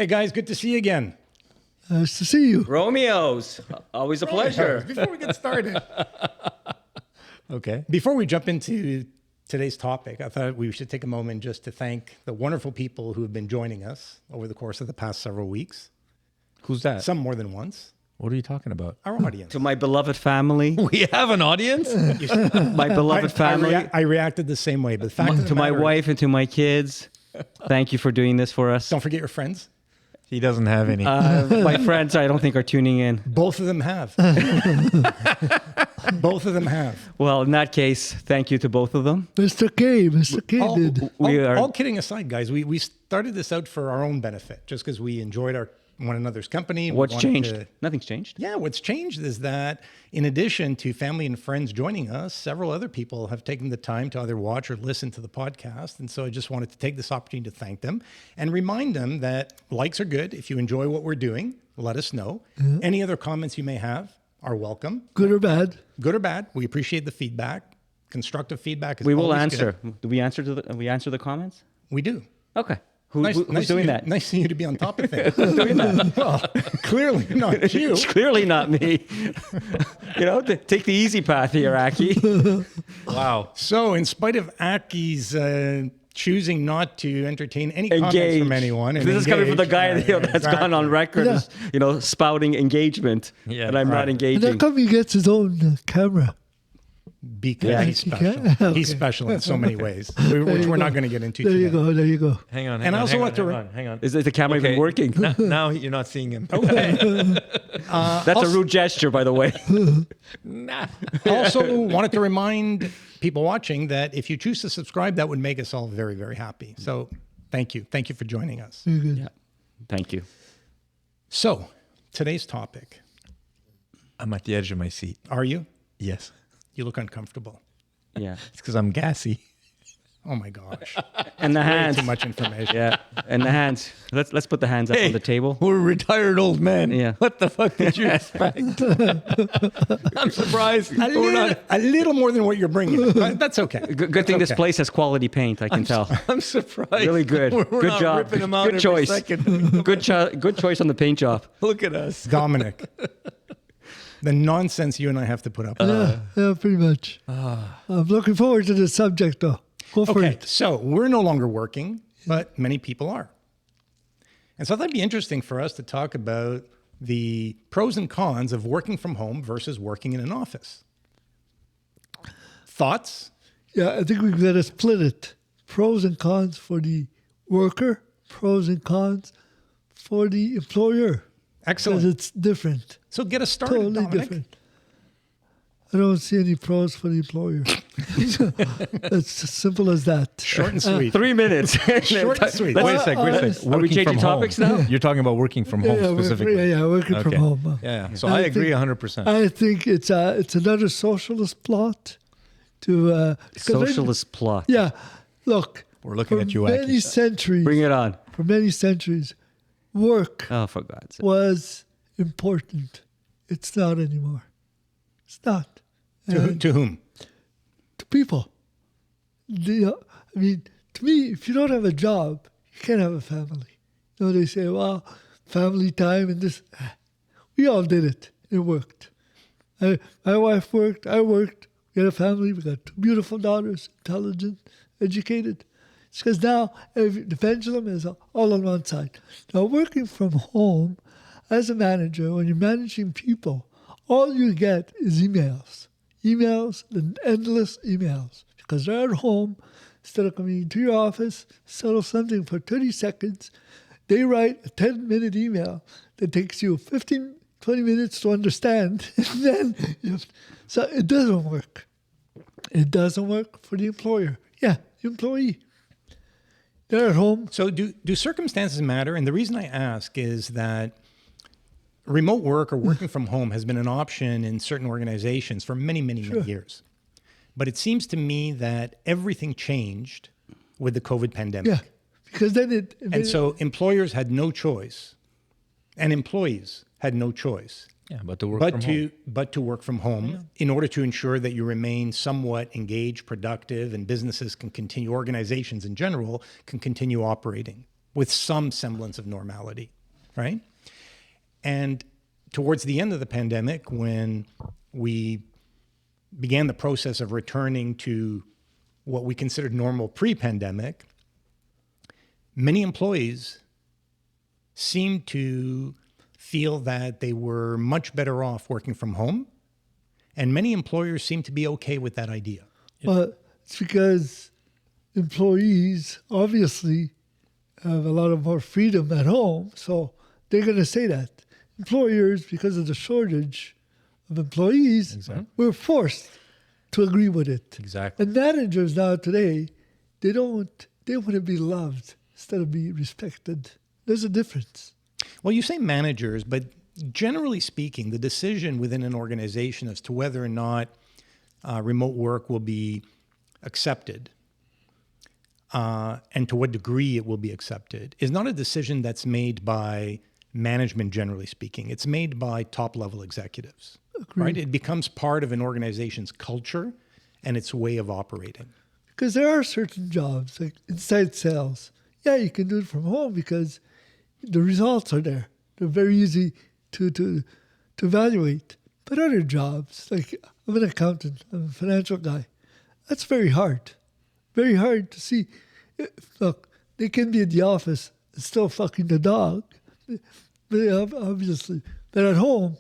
Hey guys, good to see you again. Nice to see you. ROMEOs, always a pleasure. Before we get started. Okay. Before we jump into today's topic, I thought we should take a moment just to thank the wonderful people who have been joining us over the course of the past several weeks. Who's that? Some more than once. What are you talking about? Our audience. To my beloved family, We have an audience? my beloved family, I reacted the same way, but the fact of the to my matter- wife and to my kids. Thank you for doing this for us. Don't forget your friends. He doesn't have any. My friends, I don't think are tuning in. Both of them have. Both of them have. Well, in that case, thank you to both of them. Mr. K did. All kidding aside, guys, we started this out for our own benefit, just because we enjoyed one another's company. We What's wanted changed? to- Nothing's changed. Yeah, what's changed is that in addition to family and friends joining us, several other people have taken the time to either watch or listen to the podcast. And so I just wanted to take this opportunity to thank them and remind them that likes are good. If you enjoy what we're doing, let us know. Any other comments you may have are welcome. Good or bad? Good or bad, we appreciate the feedback. Constructive feedback is We will always answer. good. Do we answer the comments? We do. Okay. Who's Nice doing of you- that? Nice of you to be on top of things. Well, clearly not you. It's clearly not me. Take the easy path here, Aki. Wow. So, in spite of Aki's choosing not to entertain any comments Engage. from anyone, and This is coming from the engage, guy that's gone on record, Yeah. as, spouting engagement, Yeah, and I'm not right. And engaging. how come he gets his own camera? because Yeah. he's He special. can? Okay. He's special in so many ways, which we're not going to get into There today. you go. There you go. Hang on. And I also hang want on, to hang on. Is the camera even working? Now you're not seeing him. That's a rude gesture, by the way. Also, wanted to remind people watching that if you choose to subscribe, that would make us all very, very happy. So, thank you. Thank you for joining us. Very good. Yeah. Thank you. So, today's topic. I'm at the edge of my seat. Are you? Yes. You look uncomfortable. Yeah. It's because I'm gassy. Oh my gosh. And the hands. Too much information. Yeah. And the hands. Let's put the hands up on the table. We're retired old men. Yeah. What the fuck did you expect? I'm surprised. A little more than what you're bringing. But that's okay. Good thing this okay. place has quality paint. I can tell. I'm surprised. Really good. We're Good not job. ripping them out Good every choice. second. Good choice on the paint job. Look at us. Dominic, the nonsense you and I have to put up with. Yeah, pretty much. I'm looking forward to the subject, though. Go for Okay, it. so we're no longer working, but many people are. And so I thought it'd be interesting for us to talk about the pros and cons of working from home versus working in an office. Thoughts? Yeah, I think we've got to split it. Pros and cons for the worker, pros and cons for the employer. Because Excellent. it's different. So get us started, Totally Dominic. different. I don't see any pros for the employer. It's as simple as that. Short and sweet. 3 minutes. Short and sweet. Wait a sec. Are we Working changing from topics home. now? You're talking about working from home specifically. Yeah, working from Okay. home. Yeah. So I I agree think- 100%. I think it's another socialist plot to Socialist plot. Yeah, look. We're looking for at you, many Aki. centuries. Bring it on. For many centuries, work Oh, for God's sake. was important. It's not anymore. It's not. To whom? To people. I mean, to me, if you don't have a job, you can't have a family. They say, well, family time and this. We all did it. It worked. My wife worked. I worked. We had a family. We got 2 beautiful daughters, intelligent, educated. It's because now the pendulum is all on one side. Now, working from home as a manager, when you're managing people, all you get is emails. Emails and endless emails. Because they're at home, instead of coming into your office, settle something for 30 seconds, they write a 10-minute email that takes you 15, 20 minutes to understand. And then so it doesn't work. It doesn't work for the employer. Yeah, the employee. They're at home. So do circumstances matter? And the reason I ask is that remote work or working from home has been an option in certain organizations for many, many, many years. But it seems to me that everything changed with the COVID pandemic. Yeah, because then And so employers had no choice and employees had no choice Yeah, but to work but from to home. but to work from home in order to ensure that you remain somewhat engaged, productive, and businesses can continue, organizations in general can continue operating. with some semblance of normality, right? And towards the end of the pandemic, when we began the process of returning to what we considered normal pre-pandemic, many employees seemed to feel that they were much better off working from home, and many employers seemed to be okay with that idea. But it's because employees obviously have a lot of more freedom at home, so they're going to say that. Employers, because of the shortage of employees, were forced to agree with it. Exactly. And managers now today, they want to be loved instead of be respected. There's a difference. Well, you say managers, but generally speaking, the decision within an organization as to whether or not remote work will be accepted and to what degree it will be accepted is not a decision that's made by management, generally speaking. It's made by top-level executives, right? It becomes part of an organization's culture and its way of operating. Because there are certain jobs, like inside sales. Yeah, you can do it from home because the results are there. They're very easy to evaluate. But other jobs, like I'm an accountant, I'm a financial guy, that's very hard. Very hard to see. Look, they can be at the office and still fucking the dog. Obviously. But at home,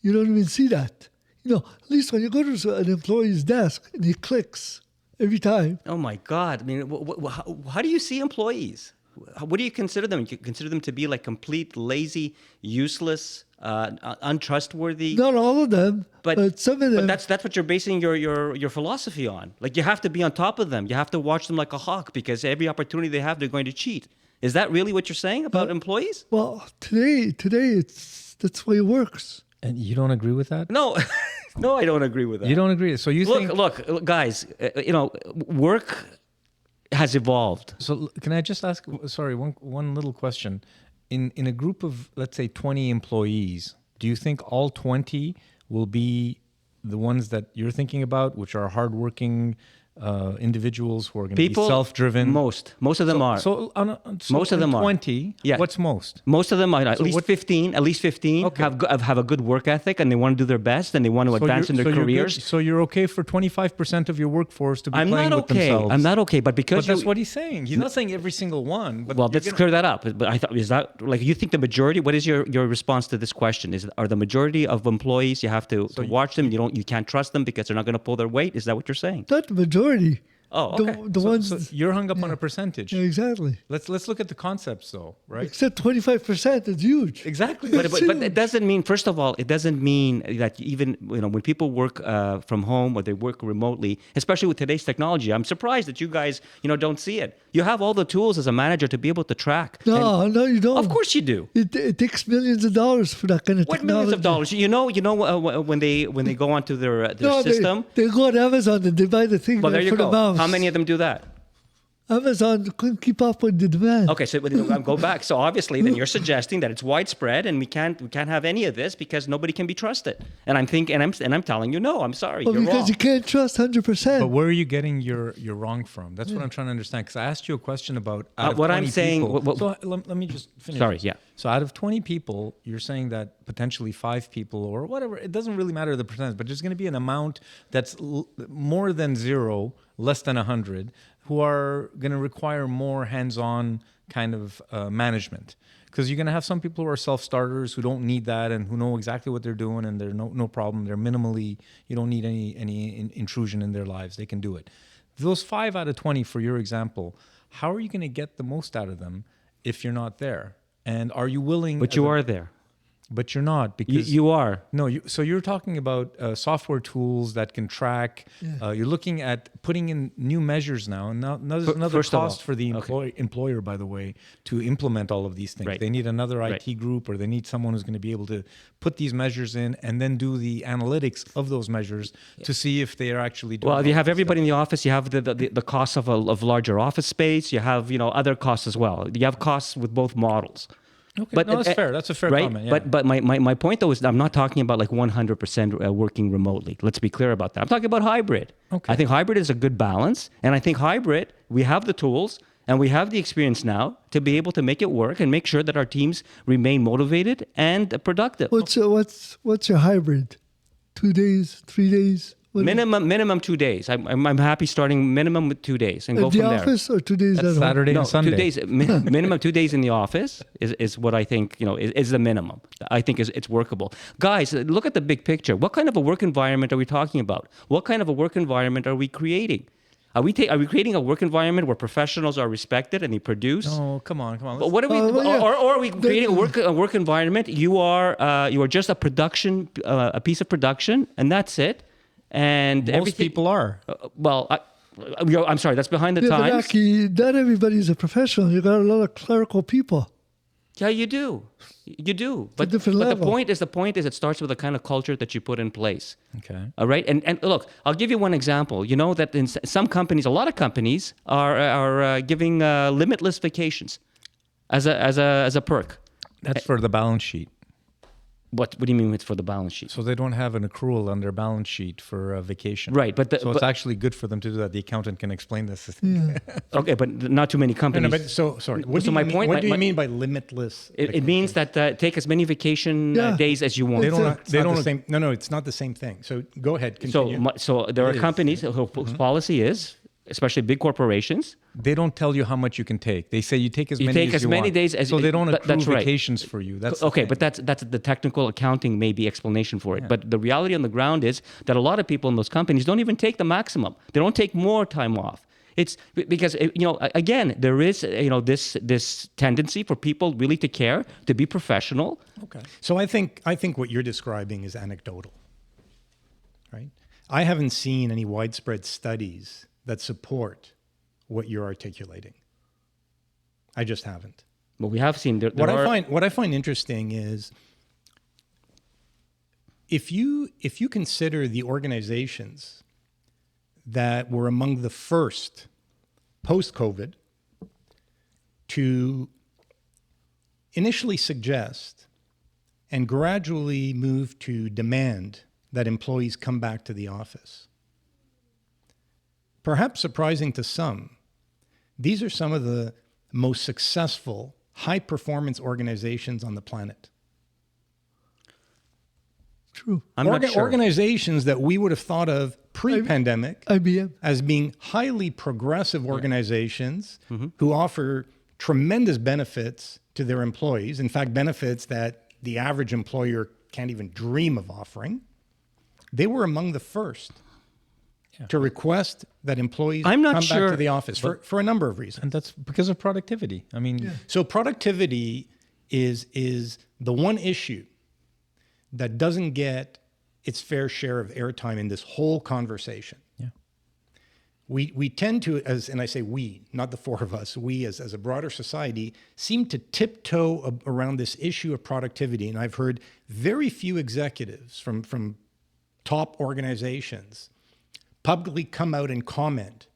you don't even see that. At least when you go to an employee's desk and he clicks every time. Oh my God! I mean, how do you see employees? What do you consider them? You consider them to be like complete, lazy, useless, untrustworthy? Not all of them, but some of them. But that's what you're basing your philosophy on. Like you have to be on top of them. You have to watch them like a hawk because every opportunity they have, they're going to cheat. Is that really what you're saying about employees? Well, today that's the way it works. And you don't agree with that? No, no, I don't agree with that. You don't agree. So you think... Look, guys, work has evolved. So can I just ask, sorry, one little question. In a group of, let's say, 20 employees, do you think all 20 will be the ones that you're thinking about, which are hardworking individuals who are going to be self-driven? Most of them are. Most of them 20, yeah. What's most? Most of them are. At least 15 okay. have a good work ethic and they want to do their best and they want to advance in their careers. So you're okay for 25% of your workforce to be playing with themselves? I'm not okay, but because that's what he's saying. He's not saying every single one. But well, let's clear that up. But I thought, is that like you think the majority? What is your response to this question? Are the majority of employees you have to watch them? You can't trust them because they're not going to pull their weight? Is that what you're saying? Not the majority. Oh, okay. The ones so you're hung up on a percentage. Yeah, exactly. Let's look at the concepts, though, right? Except 25% is huge. Exactly. But it doesn't mean. First of all, it doesn't mean that even when people work from home or they work remotely, especially with today's technology. I'm surprised that you guys don't see it. You have all the tools as a manager to be able to track. No, you don't. Of course you do. It takes millions of dollars for that kind of what technology. Millions of dollars? When they go onto their system. They go on Amazon and they buy the thing. Well, there you for go. the mouse. How many of them do that? Amazon couldn't keep up with the demand. Okay, so go back. So obviously, then you're suggesting that it's widespread, and we can't have any of this because nobody can be trusted. And I'm telling you, no, I'm sorry, well, you're because wrong. You can't trust 100%. But where are you getting your wrong from? That's what I'm trying to understand. Because I asked you a question about what I'm saying. So let me just finish. Sorry, yeah. So out of 20 people, you're saying that potentially 5 people or whatever. It doesn't really matter the percentage, but there's going to be an amount that's more than 0, less than 100. Who are going to require more hands-on kind of management. Because you're going to have some people who are self-starters who don't need that and who know exactly what they're doing and they're no problem. They're minimally, you don't need any intrusion in their lives. They can do it. Those 5 out of 20, for your example, how are you going to get the most out of them if you're not there? And are you willing... But you are there. But you're not because you are. No, so you're talking about software tools that can track. Yeah. You're looking at putting in new measures now, and now there's another cost for the employer, by the way, to implement all of these things. Right. They need another IT Right. group, or they need someone who's going to be able to put these measures in and then do the analytics of those measures to see if they are actually doing. Well, if you have everybody in the office, you have the cost of larger office space. You have other costs as well. You have costs with both models. Okay, but that's fair. That's a fair right? comment. Yeah. But my point though is I'm not talking about like 100% working remotely. Let's be clear about that. I'm talking about hybrid. Okay. I think hybrid is a good balance, and I think hybrid we have the tools. And we have the experience now to be able to make it work and make sure that our teams remain motivated and productive. What's your hybrid? 2 days, 3 days? What is- Minimum 2 days. I'm happy starting minimum with 2 days and go at from the there. office or 2 days at home? Saturday No, and Sunday. 2 days. Minimum 2 days in the office is what I think is the minimum. I think it's workable. Guys, look at the big picture. What kind of a work environment are we talking about? What kind of a work environment are we creating? Are we creating a work environment where professionals are respected and they produce? Oh, come on. But what are we? well, yeah. Or are we creating a work environment? You are just a production, a piece of production, and that's it. And Most everything- people are. I'm sorry. That's behind the Yeah, but times. Aki, not everybody's a professional. You got a lot of clerical people. Yeah, you do. You do. But, different but level. the point is it starts with the kind of culture that you put in place. Okay. All right. And look, I'll give you one example. You know that in some companies, a lot of companies are giving limitless vacations as a perk. That's for the balance sheet. What do you mean it's for the balance sheet? So they don't have an accrual on their balance sheet for a vacation. Right, but so it's actually good for them to do that. The accountant can explain this. Okay, but not too many No, companies. but sorry. What So do my you mean, point- what my- do you my- mean by limitless? It means that take as many vacation Yeah. days as you want. They don't. It's They not the don't. same. No, it's not the same thing. So go ahead. So, Continue. so there are is. companies whose policy is, especially big corporations, They don't tell you how much you can take. They say you take as You many take as as you many want. days as- so they don't that- accrue that's right. vacations for you. That's the okay, thing. but that's the technical accounting maybe explanation for it. But the reality on the ground is that a lot of people in those companies don't even take the maximum. They don't take more time off. It's because again there is this tendency for people really to care, to be professional. Okay. So I think what you're describing is anecdotal, right? I haven't seen any widespread studies that support what you're articulating. I just haven't. But we have seen there What are, I find interesting is if you consider the organizations that were among the first post-COVID to initially suggest and gradually move to demand that employees come back to the office. Perhaps surprising to some, these are some of the most successful high-performance organizations on the planet. True. I'm not sure. Organizations that we would have thought of pre-pandemic IBM. as being highly progressive organizations who offer tremendous benefits to their employees. In fact, benefits that the average employer can't even dream of offering. They were among the first to request that employees I'm not come back sure, to the office for a number of reasons. and that's because of productivity. I mean, So productivity is the one issue that doesn't get its fair share of airtime in this whole conversation. Yeah. We tend to, and I say we, not the four of us, we as a broader society seem to tiptoe around this issue of productivity. And I've heard very few executives from top organizations publicly come out and comment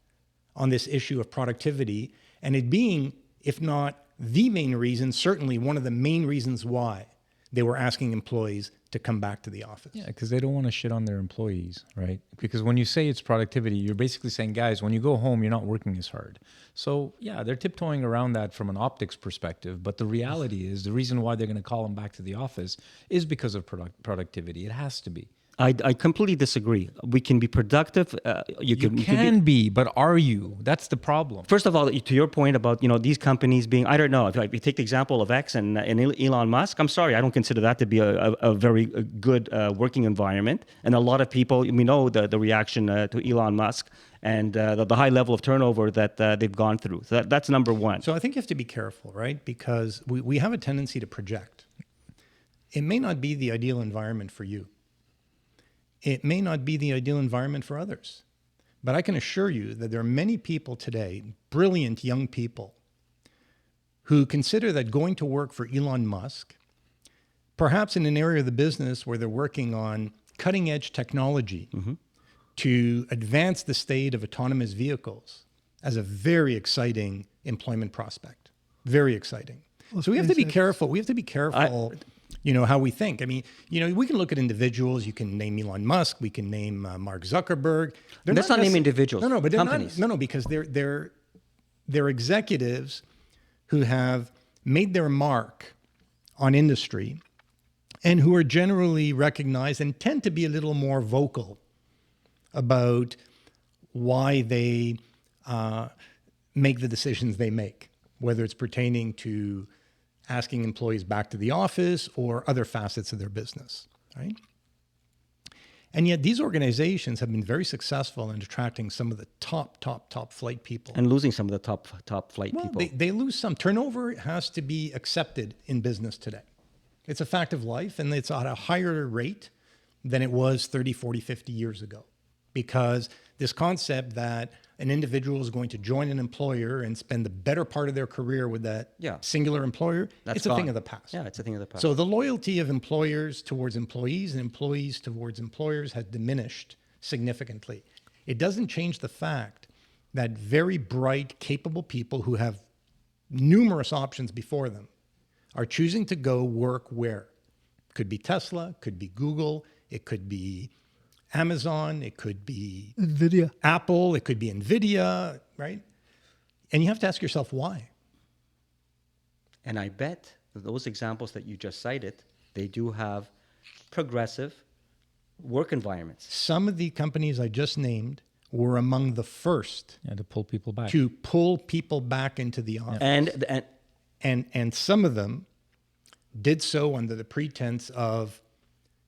on this issue of productivity, and it being, if not the main reason, certainly one of the main reasons why they were asking employees to come back to the office. yeah, because they don't want to shit on their employees, right? Because when you say it's productivity, you're basically saying, guys, when you go home, you're not working as hard. So yeah, they're tiptoeing around that from an optics perspective. But the reality is the reason why they're going to call them back to the office is because of productivity. It has to be. I completely disagree. We can be productive. You can be, but are you? That's the problem. First of all, to your point about these companies being, I don't know, if you take the example of X and Elon Musk, I'm sorry, I don't consider that to be a very good working environment. And a lot of people, we know the reaction to Elon Musk and the high level of turnover that they've gone through. So that's number one. So I think you have to be careful, right? Because we have a tendency to project. It may not be the ideal environment for you. It may not be the ideal environment for others. But I can assure you that there are many people today, brilliant young people, who consider that going to work for Elon Musk, perhaps in an area of the business where they're working on cutting edge technology to advance the state of autonomous vehicles, as a very exciting employment prospect. Very exciting. So we have to be careful. We have to be careful, how we think. I mean, we can look at individuals. You can name Elon Musk. We can name Mark Zuckerberg. Let's not name individuals. No, but they're companies. not. No, because they're they're executives who have made their mark on industry and who are generally recognized and tend to be a little more vocal about why they make the decisions they make, whether it's pertaining to asking employees back to the office or other facets of their business, right? And yet these organizations have been very successful in attracting some of the top flight people. And losing some of the top flight Well, people. they lose some. Turnover has to be accepted in business today. It's a fact of life, and it's at a higher rate than it was 30, 40, 50 years ago. Because this concept that an individual is going to join an employer and spend the better part of their career with that singular employer, it's a thing of the past. Yeah, it's a thing of the past. So the loyalty of employers towards employees and employees towards employers has diminished significantly. It doesn't change the fact that very bright, capable people who have numerous options before them are choosing to go work where? Could be Tesla, could be Google, it could be Amazon, it could be NVIDIA, Apple, it could be NVIDIA, right? And you have to ask yourself why. And I bet that those examples that you just cited, they do have progressive work environments. Some of the companies I just named were among the first to pull people back. to pull people back into the office. And some of them did so under the pretense of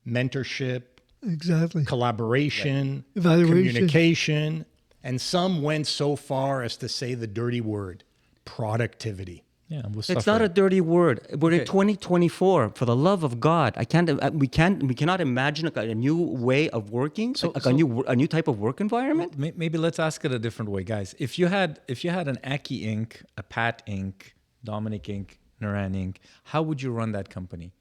mentorship, exactly, collaboration, evaluation, communication, and some went so far as to say the dirty word, productivity. Yeah, it's not a dirty word. We're in 2024. For the love of God, we cannot imagine a new way of working, a new type of work environment. Maybe let's ask it a different way, guys. If you had an Aki Inc., a Pat Inc., Dominic Inc., Naran Inc., how would you run that company?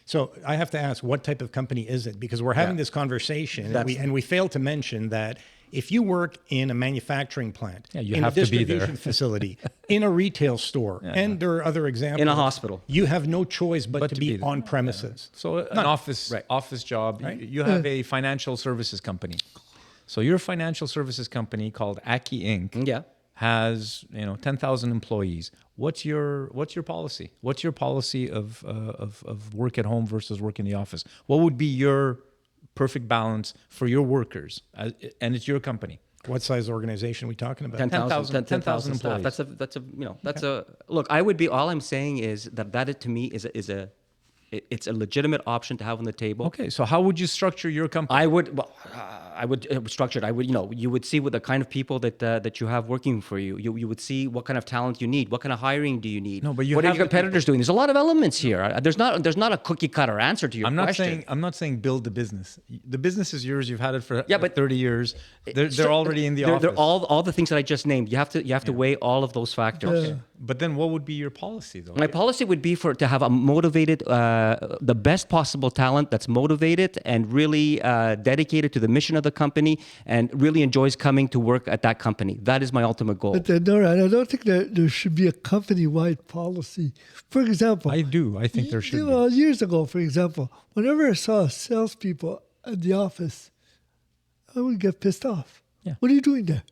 So I have to ask, what type of company is it? Because we're having this conversation, and we failed to mention that if you work in a manufacturing plant, in a distribution facility, in a retail store, and there are other examples. In a hospital. You have no choice but to be on premises. Yeah. So an office job, you have a financial services company. So your financial services company called Aki Inc. Has 10,000 employees. What's your policy? What's your policy of work at home versus work in the office? What would be your perfect balance for your workers? And it's your company. What size organization are we talking about? 10,000 employees. That's a look. I would be. All I'm saying is that to me it's a legitimate option to have on the table. Okay, so how would you structure your company? I would structure it. You would see what the kind of people that you have working for you. You would see what kind of talent you need. What kind of hiring do you need? No, but what are your competitors doing? There's a lot of elements here. There's not a cookie cutter answer to your question. I'm not saying build the business. The business is yours. You've had it for 30 years. They're already in the office. They're all the things that I just named. You have to weigh all of those factors. Okay. But then what would be your policy though? My policy would be to have a motivated, the best possible talent that's motivated and really dedicated to the mission of the company and really enjoys coming to work at that company. That is my ultimate goal. But Nora, I don't think that there should be a company-wide policy. For example, I do. I think there should be. Years ago, for example, whenever I saw salespeople at the office, I would get pissed off. Yeah. What are you doing there?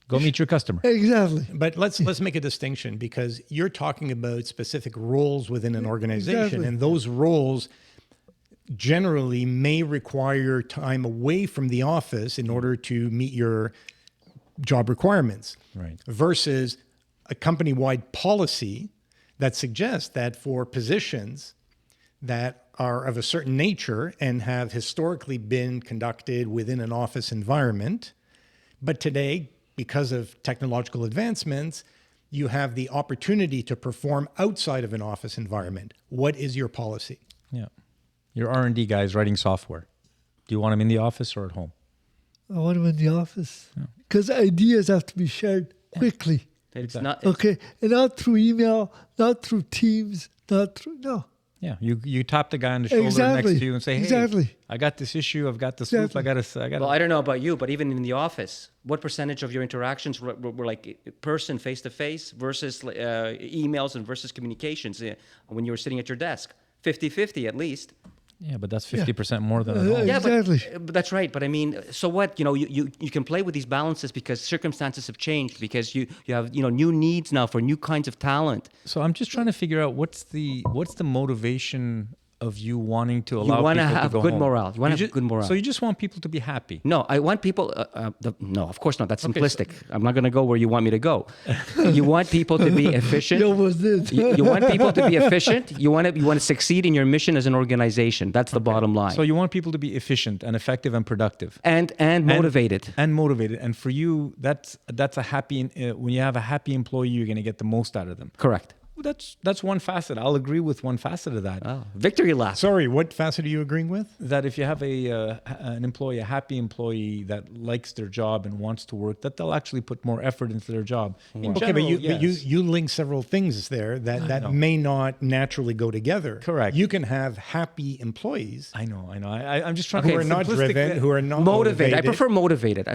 Go meet your customer. Exactly. But let's make a distinction, because you're talking about specific roles within an organization, and those roles generally may require time away from the office in order to meet your job requirements. Right. Versus a company-wide policy that suggests that for positions that are of a certain nature and have historically been conducted within an office environment, but today, because of technological advancements, you have the opportunity to perform outside of an office environment. What is your policy? Yeah. Your R&D guy is writing software. Do you want him in the office or at home? I want him in the office. Because ideas have to be shared quickly. It's not okay, and not through email, not through Teams, no. Yeah, you tap the guy on the shoulder next to you and say, "Hey, I got this issue. I've got this loop. I got to." Well, I don't know about you, but even in the office, what percentage of your interactions were like person face to face versus emails and versus communications when you were sitting at your desk? 50-50 at least. Yeah, but that's 50% more than at home. Yeah, Exactly. but that's right. But I mean, so what? You can play with these balances because circumstances have changed, because you have new needs now for new kinds of talent. So I'm just trying to figure out what's the motivation of you wanting to allow wanna people to have go good home. morale. You wanna have good morale. So you just want people to be happy. No, I want people. No, of course not. That's simplistic. I'm not going to go where you want me to go. You want people to be efficient. You almost did. You want people to be efficient. You want to succeed in your mission as an organization. That's the bottom line. So you want people to be efficient and effective and productive. and motivated. And motivated. And for you, that's a happy. When you have a happy employee, you're going to get the most out of them. Correct. Well, that's one facet. I'll agree with one facet of that. Oh, victory lap. Sorry, what facet are you agreeing with? That if you have an employee, a happy employee that likes their job and wants to work, that they'll actually put more effort into their job. In Okay, general, but yes. you link several things there that may not naturally go together. Correct. You can have happy employees I know. I'm just trying who to are not driven, who are not Motivated. I motivated. prefer motivated.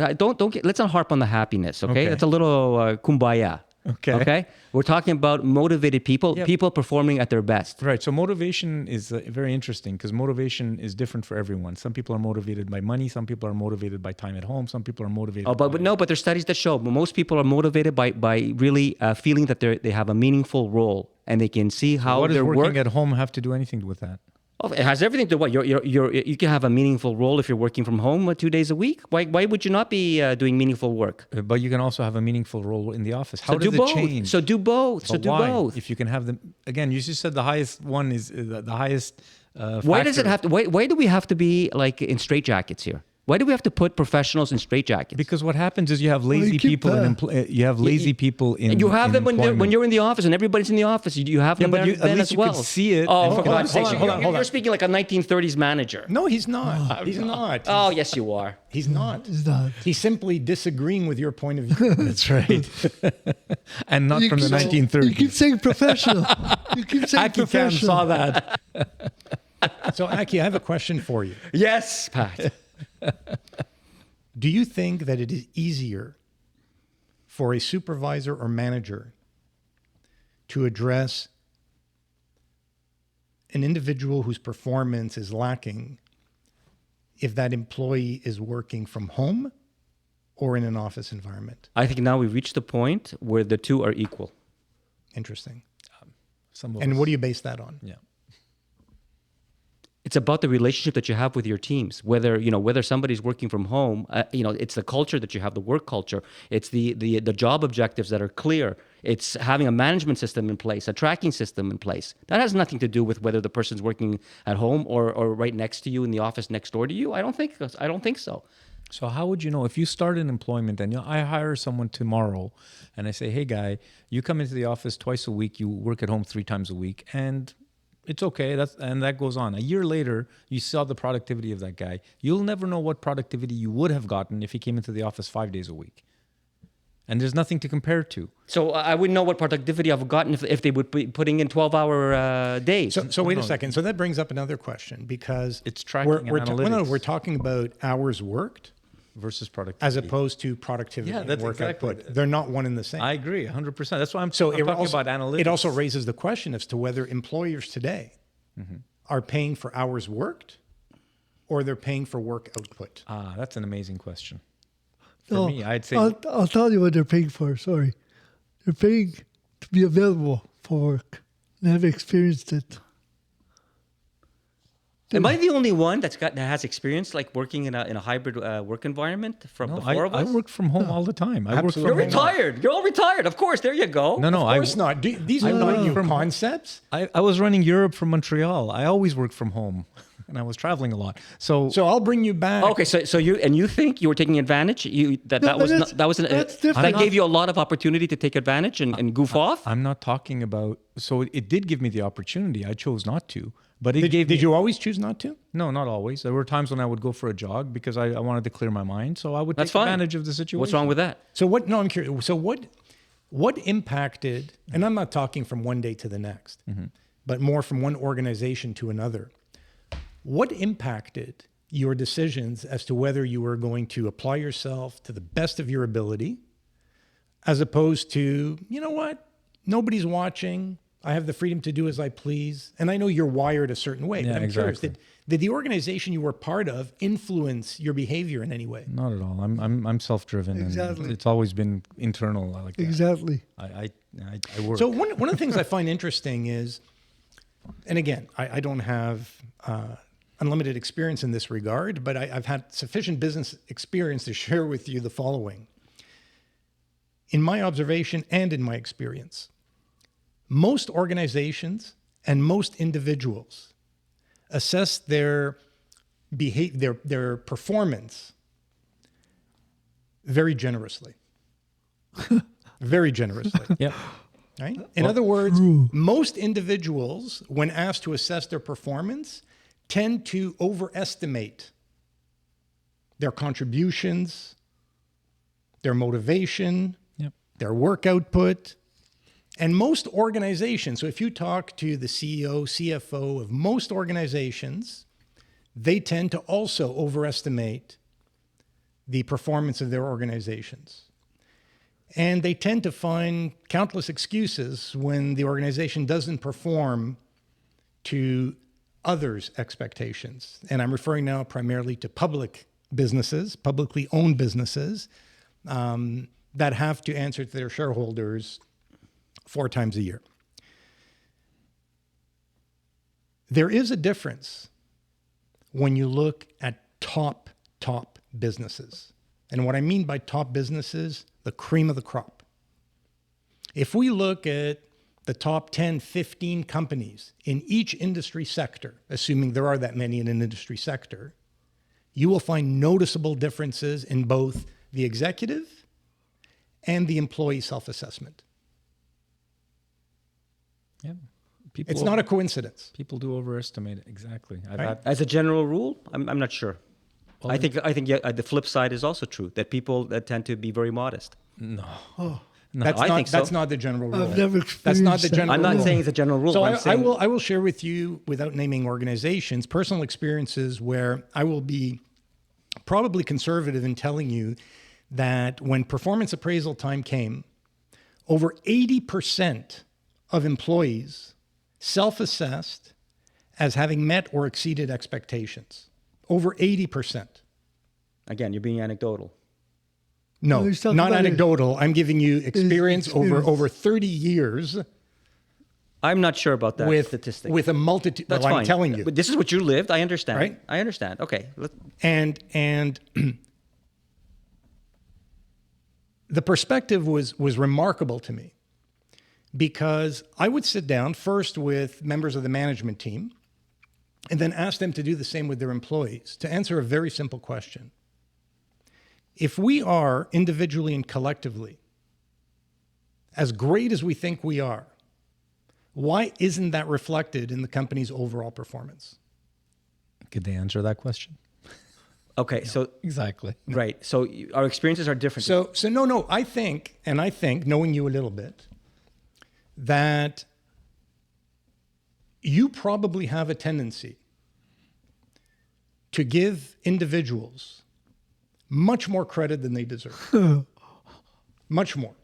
Let's not harp on the happiness. Okay, Okay. that's a little kumbaya. Okay. Okay, we're talking about motivated people, Yep. people performing at their best. Right. So motivation is very interesting because motivation is different for everyone. Some people are motivated by money. Some people are motivated by time at home. Some people are motivated. Oh, but there's studies that show most people are motivated by really feeling that they have a meaningful role and they can see how what does their working work. at home have to do anything with that? Oh, it has everything to do what you can have a meaningful role if you're working from home 2 days a week. Why would you not be doing meaningful work? But you can also have a meaningful role in the office. How So does do it both. change? So do both. So But do why? both. If you can have them again, you just said the highest one is the highest. Why does it factor. have to? Why do we have to be like in straitjackets here? Why do we have to put professionals in straitjackets? Because what happens is you have lazy you keep people in you have lazy people in. And you have in them when employment. you're in the office and everybody's in the office. You have them but there you- at then least as you well. can see it Oh, and- for God's sake! hold on, hold You're on. speaking like a 1930s manager. No, he's not. He's not. Oh, yes, you are. He's not. It's not. He's simply disagreeing with your point of view. That's right, and not from the You 1930s. keep saying professional. You keep saying Aki Cam professional. saw that. So, Aki, I have a question for you. Yes, Pat. Do you think that it is easier for a supervisor or manager to address an individual whose performance is lacking if that employee is working from home or in an office environment? I think now we've reached the point where the two are equal. Interesting. Some of And us. what do you base that on? Yeah. It's about the relationship that you have with your teams. Whether somebody's working from home, it's the culture that you have, the work culture. It's the job objectives that are clear. It's having a management system in place, a tracking system in place. That has nothing to do with whether the person's working at home or right next to you in the office next door to you. I don't think so. So how would you know if you start an employment and I hire someone tomorrow and I say, hey guy, you come into the office twice a week, you work at home 3 times a week, and it's okay. That goes on. A year later, you saw the productivity of that guy. You'll never know what productivity you would have gotten if he came into the office 5 days a week. And there's nothing to compare to. So I wouldn't know what productivity I've gotten if they would be putting in 12-hour days. So wait a second. So that brings up another question because It's tracking and analytics. we're talking about hours worked Versus productivity. as opposed to productivity Yeah, and that's work exactly output. it. They're not one and the same. I agree, 100%. That's why I'm So talking about analytics. it also raises the question as to whether employers today are paying for hours worked or they're paying for work output. That's an amazing question. For No, me, I'd say I'll tell you what they're paying for. Sorry. They're paying to be available for work. And I've experienced it. Am I the only one that has experience like working in a hybrid work environment from the four of I us? work from home all the time. I work Absolutely. from You're home. retired. You're all retired. Of course. There you go. No, Of course not. These are not new concepts. I was running Europe from Montreal. I always worked from home, and I was traveling a lot. So So I'll bring you back. Okay, so you think you were taking advantage? No, That but was that's- not, that was that's different. that gave you a lot of opportunity to take advantage and goof off. I'm not talking about. So it did give me the opportunity. I chose not to, but it gave. Did me, you always choose not to? No, not always. There were times when I would go for a jog because I wanted to clear my mind. So I would That's take fine. advantage of the situation. What's wrong with that? So what? No, I'm curious. So what impacted? And I'm not talking from one day to the next, but more from one organization to another. What impacted your decisions as to whether you were going to apply yourself to the best of your ability, as opposed to, you know what, nobody's watching, I have the freedom to do as I please. And I know you're wired a certain way, Yeah, but I'm curious, exactly. did the organization you were part of influence your behavior in any way? Not at all. I'm self-driven, Exactly. and it's always been internal like that. Exactly. I work. So one of the things I find interesting is, and again, I don't have unlimited experience in this regard, but I've had sufficient business experience to share with you the following. In my observation and in my experience, most organizations and most individuals assess their behavior, their performance very generously. Very generously. Yep. Right? In other words, most individuals, when asked to assess their performance, tend to overestimate their contributions, their motivation, Yep. their work output. And most organizations, so if you talk to the CEO, CFO of most organizations, they tend to also overestimate the performance of their organizations. And they tend to find countless excuses when the organization doesn't perform to others' expectations. And I'm referring now primarily to public businesses, publicly owned businesses, that have to answer to their shareholders 4 times a year. There is a difference when you look at top businesses. And what I mean by top businesses, the cream of the crop. If we look at the top 10, 15 companies in each industry sector, assuming there are that many in an industry sector, you will find noticeable differences in both the executive and the employee self-assessment. Yeah. People, It's not a coincidence. People do overestimate it. Exactly. I've Right. had, As a general rule, I'm not sure. I think yeah, the flip side is also true, that people tend to be very modest. no. That's I not think so. that's not the general rule. I've never That's not the experienced that. general I'm not rule. saying it's a general rule. So but I'm saying, I will share with you, without naming organizations, personal experiences where I will be probably conservative in telling you that when performance appraisal time came, over 80% of employees self-assessed as having met or exceeded expectations. Over 80%. Again, you're being anecdotal. No, No, he's talking not about anecdotal. I'm giving you experience experience. over 30 years I'm not sure about that with statistic. with a multitude. That's Well, fine. I'm telling you. But this is what you lived. I understand. Right? I understand. Okay. And the perspective was remarkable to me, because I would sit down first with members of the management team and then ask them to do the same with their employees to answer a very simple question. If we are individually and collectively as great as we think we are, why isn't that reflected in the company's overall performance? Could they answer that question? Okay. So Exactly. right. So our experiences are different. So no, I think, knowing you a little bit, that you probably have a tendency to give individuals much more credit than they deserve. Much more.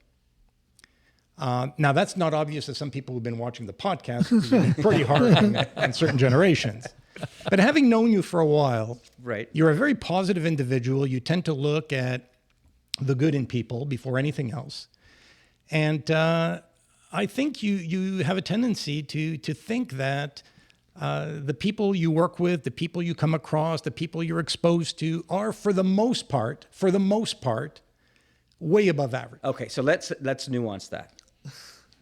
Now, that's not obvious to some people who've been watching the podcast, because you've been pretty hard on certain generations. But having known you for a while, Right. you're a very positive individual. You tend to look at the good in people before anything else. And I think you have a tendency to think that the people you work with, the people you come across, the people you're exposed to are, for the most part, way above average. Okay, so let's nuance that.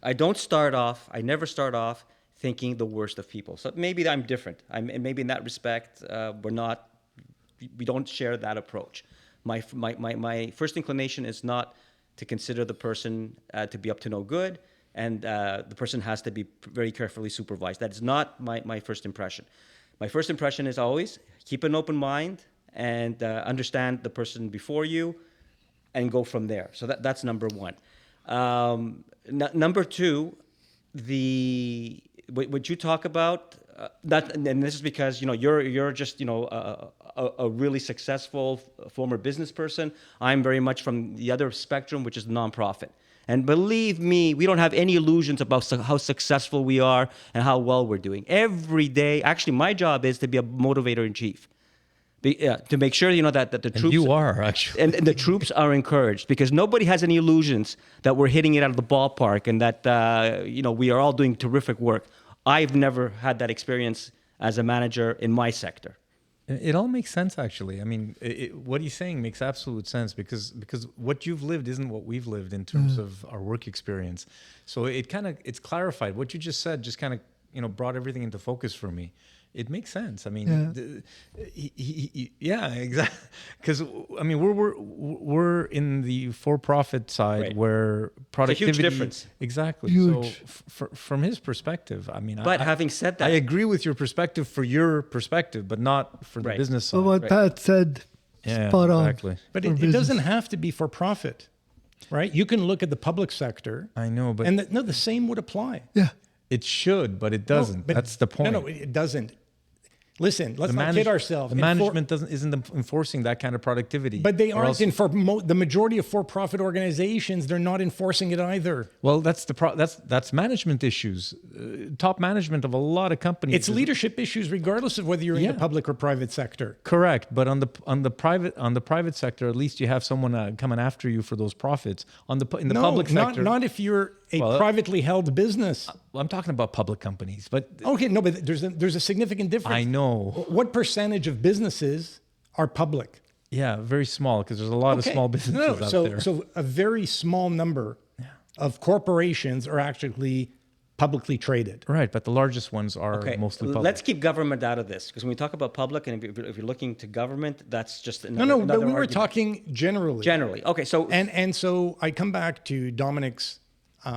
I never start off thinking the worst of people. So maybe I'm different. Maybe in that respect, we don't share that approach. My first inclination is not to consider the person to be up to no good, and the person has to be very carefully supervised. That is not my first impression. My first impression is always keep an open mind and understand the person before you, and go from there. So that's number one. Number two, what you talk about, that, and this is because you're just a really successful former business person. I'm very much from the other spectrum, which is nonprofit. And believe me, we don't have any illusions about how successful we are and how well we're doing. Every day, actually, my job is to be a motivator in chief, to make sure that the troops. You are actually, and the troops are encouraged, because nobody has any illusions that we're hitting it out of the ballpark and that we are all doing terrific work. I've never had that experience as a manager in my sector. It all makes sense, actually. I mean, what he's saying makes absolute sense because what you've lived isn't what we've lived in terms of our work experience. So it's clarified. What you just said just kind of brought everything into focus for me. It makes sense. I mean, yeah, exactly. Because I mean, we're in the for-profit side, right, where productivity. It's a huge difference. Exactly. Huge. So from his perspective, I mean, but having said that, I agree with your perspective for your perspective, but not for the business side. But what Pat said, spot on. Exactly. But it doesn't have to be for profit, right? You can look at the public sector. I know, but the same would apply. Yeah. It should, but it doesn't. But that's the point. No, it doesn't. Listen, let's not kid ourselves. The management isn't enforcing that kind of productivity. But they aren't the majority of for-profit organizations. They're not enforcing it either. Well, that's management issues. Top management of a lot of companies. It's leadership issues, regardless of whether you're in the public or private sector. Correct, but on the private sector, at least you have someone coming after you for those profits. In the public sector, not if you're a privately held business. Well, I'm talking about public companies, but okay, no, but there's a significant difference. I know. What percentage of businesses are public? Yeah, very small, because there's a lot of small businesses out there. So a very small number of corporations are actually publicly traded. Right, but the largest ones are mostly public. Let's keep government out of this, because when we talk about public, and if you're looking to government, that's just another but we argument. Were talking generally. Generally, okay. So and so I come back to Dominic's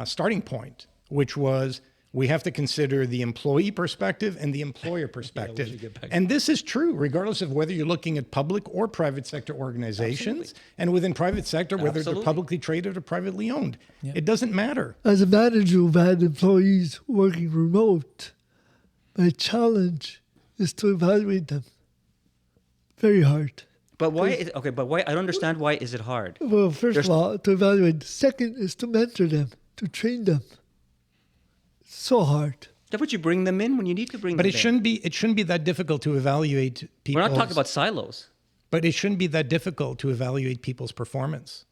starting point, which was we have to consider the employee perspective and the employer perspective. And this is true, regardless of whether you're looking at public or private sector organizations. Absolutely. And within private sector, whether they're publicly traded or privately owned. Yeah. It doesn't matter. As a manager who've had employees working remote, my challenge is to evaluate them. Very hard. But why? But why? I don't understand why is it hard? Well, first of all, to evaluate. Second is to mentor them, to train them. So hard. Yeah, but you bring them in when you need to bring them in. But it shouldn't be that difficult to evaluate people. We're not talking about silos. But it shouldn't be that difficult to evaluate people's performance.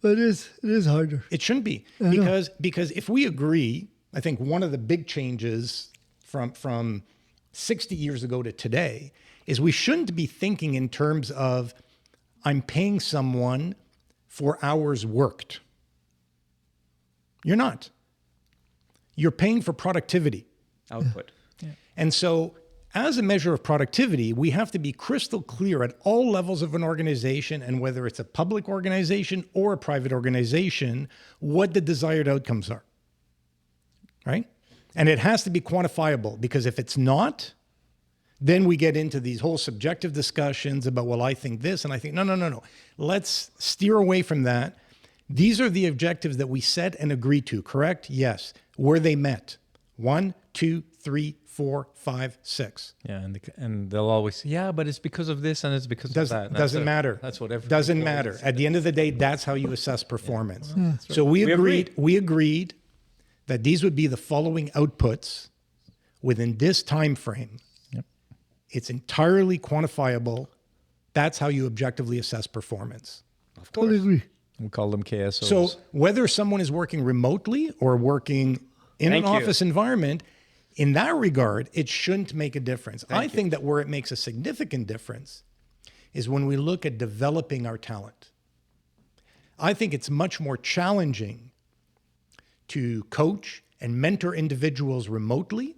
But it is harder. It shouldn't be. Because if we agree, I think one of the big changes from 60 years ago to today is we shouldn't be thinking in terms of I'm paying someone for hours worked. You're not. You're paying for productivity. Output. Yeah. And so as a measure of productivity, we have to be crystal clear at all levels of an organization, and whether it's a public organization or a private organization, what the desired outcomes are, right? And it has to be quantifiable, because if it's not, then we get into these whole subjective discussions about, well, I think this and I think, no. Let's steer away from that. These are the objectives that we set and agree to, correct? Yes. Were they met? 1, 2, 3, 4, 5, 6. Yeah, and they'll always say, but it's because of this and it's because of that. Doesn't matter. That's what everyone doesn't matter. At the end of the day, that's how you assess performance. Yeah. Right. So we agreed that these would be the following outputs within this time frame. Yep. It's entirely quantifiable. That's how you objectively assess performance. Of course. I agree. We call them KSOs. So whether someone is working remotely or working in an office environment, in that regard, it shouldn't make a difference. I think that where it makes a significant difference is when we look at developing our talent. I think it's much more challenging to coach and mentor individuals remotely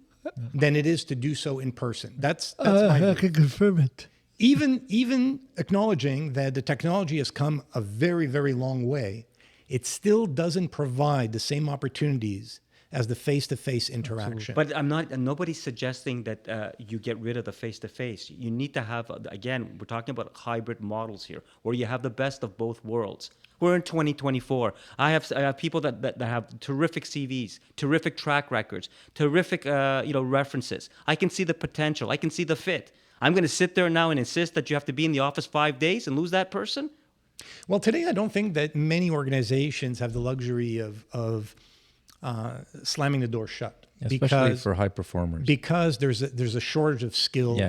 than it is to do so in person. That's my view. I can confirm it. Even acknowledging that the technology has come a very, very long way, it still doesn't provide the same opportunities as the face-to-face interaction. But nobody's suggesting that you get rid of the face-to-face. You need to have, again, we're talking about hybrid models here, where you have the best of both worlds. We're in 2024. I have people that have terrific CVs, terrific track records, terrific references. I can see the potential. I can see the fit. I'm going to sit there now and insist that you have to be in the office 5 days and lose that person? Well, today I don't think that many organizations have the luxury of slamming the door shut, Especially for high performers. because there's a shortage of skilled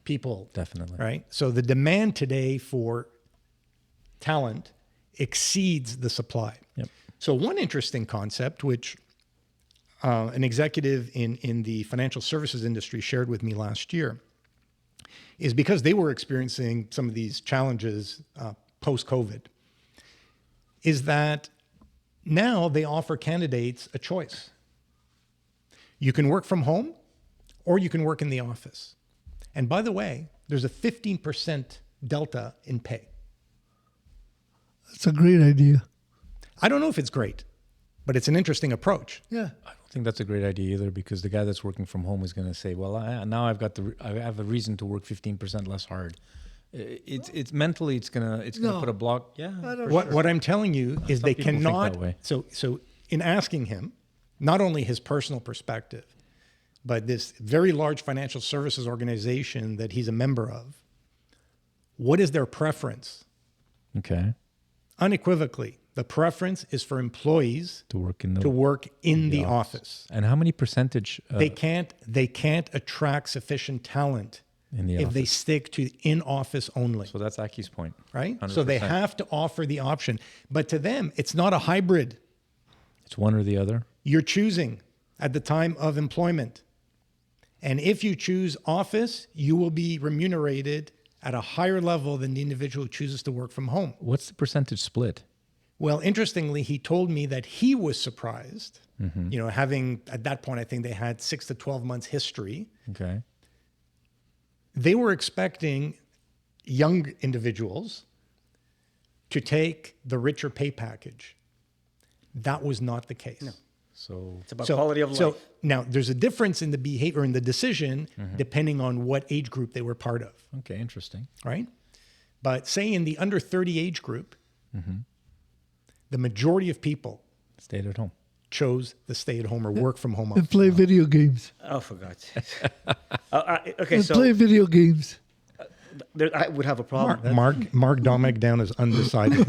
people. Definitely. Right. So the demand today for talent exceeds the supply. Yep. So one interesting concept, which an executive in the financial services industry shared with me last year, is because they were experiencing some of these challenges post-COVID, is that now they offer candidates a choice. You can work from home or you can work in the office. And by the way, there's a 15% delta in pay. That's a great idea. I don't know if it's great, but it's an interesting approach. Yeah. I don't think that's a great idea either, because the guy that's working from home is going to say, well, now I have a reason to work 15% less hard. It's mentally, it's gonna put a block. Yeah. What I'm telling you is they people think cannot. that way. So in asking him, not only his personal perspective, but this very large financial services organization that he's a member of, what is their preference? Okay. Unequivocally, the preference is for employees To work in the office. And how many percentage? They can't attract sufficient talent in the if office. they stick to in-office only. So that's Aki's point. Right? So they 100%. have to offer the option. But to them, it's not a hybrid. It's one or the other. You're choosing at the time of employment. And if you choose office, you will be remunerated at a higher level than the individual who chooses to work from home. What's the percentage split? Well, interestingly, he told me that he was surprised, having at that point, I think they had 6 to 12 months history. Okay. They were expecting young individuals to take the richer pay package. That was not the case. No. So It's about quality of life. So now there's a difference in the behavior and the decision depending on what age group they were part of, okay, interesting. right? But say in the under 30 age group, the majority of people Stayed at home. chose the stay-at-home or work from home And option. play video games. Oh, for God's sake. Okay, And so play video games. I would have a problem. Mark Domek down as undecided.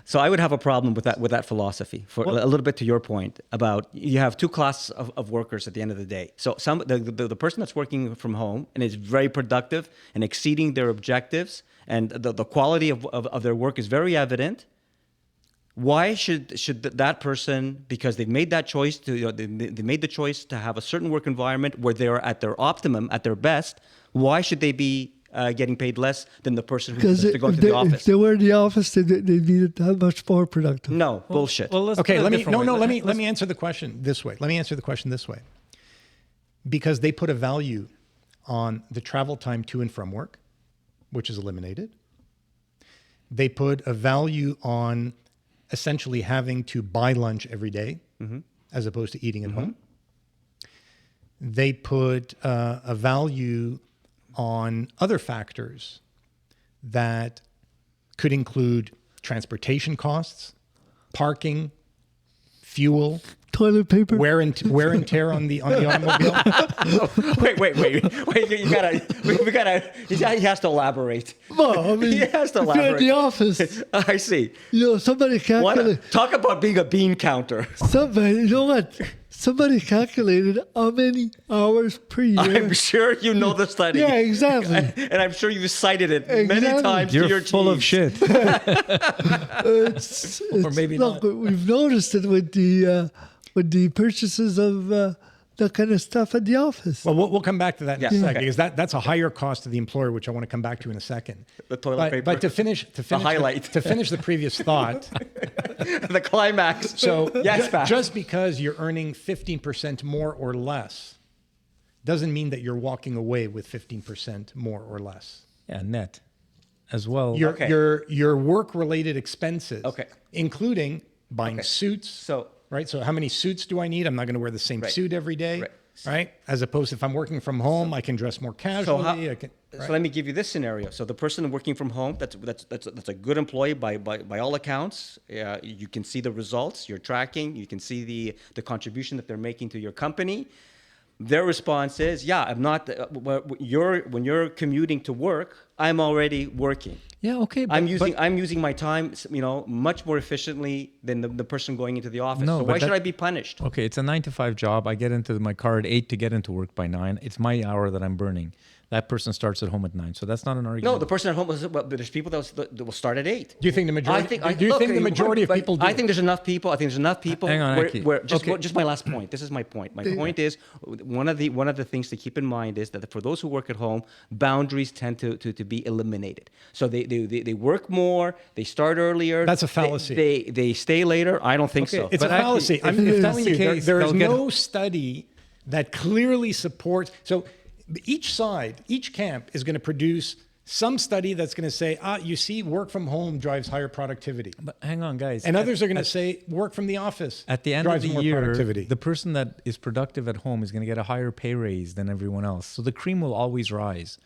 So I would have a problem with that philosophy. For a little bit to your point about you have two classes of workers at the end of the day. So the person that's working from home and is very productive and exceeding their objectives, and the quality of their work is very evident. Why should that person, because they've made that choice they made the choice to have a certain work environment where they're at their optimum, at their best, why should they be getting paid less than the person who Because has to go to the office? if they were in the office, they'd be that much more productive. No, bullshit. Well, let's Okay, put it let a me different way. let me answer the question this way. Because they put a value on the travel time to and from work, which is eliminated. They put a value on essentially having to buy lunch every day as opposed to eating at home. They put a value on other factors that could include transportation costs, parking, fuel, Toilet paper. wear and tear on the automobile. Wait! We gotta. He has to elaborate. Well, I mean, He has to if you're in elaborate. the office, I see. somebody calculated. Talk about being a bean counter. Somebody calculated how many hours per year. I'm sure you know the study. Yeah, exactly. And I'm sure you've cited it many Exactly. times You're to your full of teams. shit. Or maybe look, not. We've noticed it with the purchases of that kind of stuff at the office. Well, we'll come back to that in a Yeah. second Okay. because that's a higher cost to the employer, which I want to come back to in a second. The toilet paper. But to finish highlight. to finish the previous thought. The climax. So Yes, Pat. just because you're earning 15% more or less doesn't mean that you're walking away with 15% more or less. Yeah, net as well. Your work-related expenses, Okay. including buying suits, So right? So how many suits do I need? I'm not going to wear the same Right. suit every day, Right. right? As opposed to if I'm working from home, I can dress more casually. So let me give you this scenario. So the person working from home, that's a good employee by all accounts. You can see the results. You're tracking. You can see the contribution that they're making to your company. Their response is, "Yeah, I'm not. When you're commuting to work, I'm already working. Yeah, okay. I'm using my time, much more efficiently than the person going into the office. No, so but why should that- I be punished?" Okay, it's a 9 to 5 job. I get into my car at 8 to get into work by 9. It's my hour that I'm burning. That person starts at home at 9. So that's not an argument. No, the person at home but there's people that will start at 8. Do you think the majority? Do you think the majority of people do? I think there's enough people. Hang on, Aki. Just my last point. This is my point. My point is one of the things to keep in mind is that for those who work at home, boundaries tend to be eliminated. So they work more. They start earlier. That's a fallacy. They stay later. I don't think so. It's a But actually, fallacy. if I'm that's telling the you, case, there is they'll get- no study that clearly supports. So each side, each camp is going to produce some study that's going to say, you see, work from home drives higher productivity. But hang on, guys. And others are going to say work from the office At the end drives of the more year, productivity. the person that is productive at home is going to get a higher pay raise than everyone else. So the cream will always rise.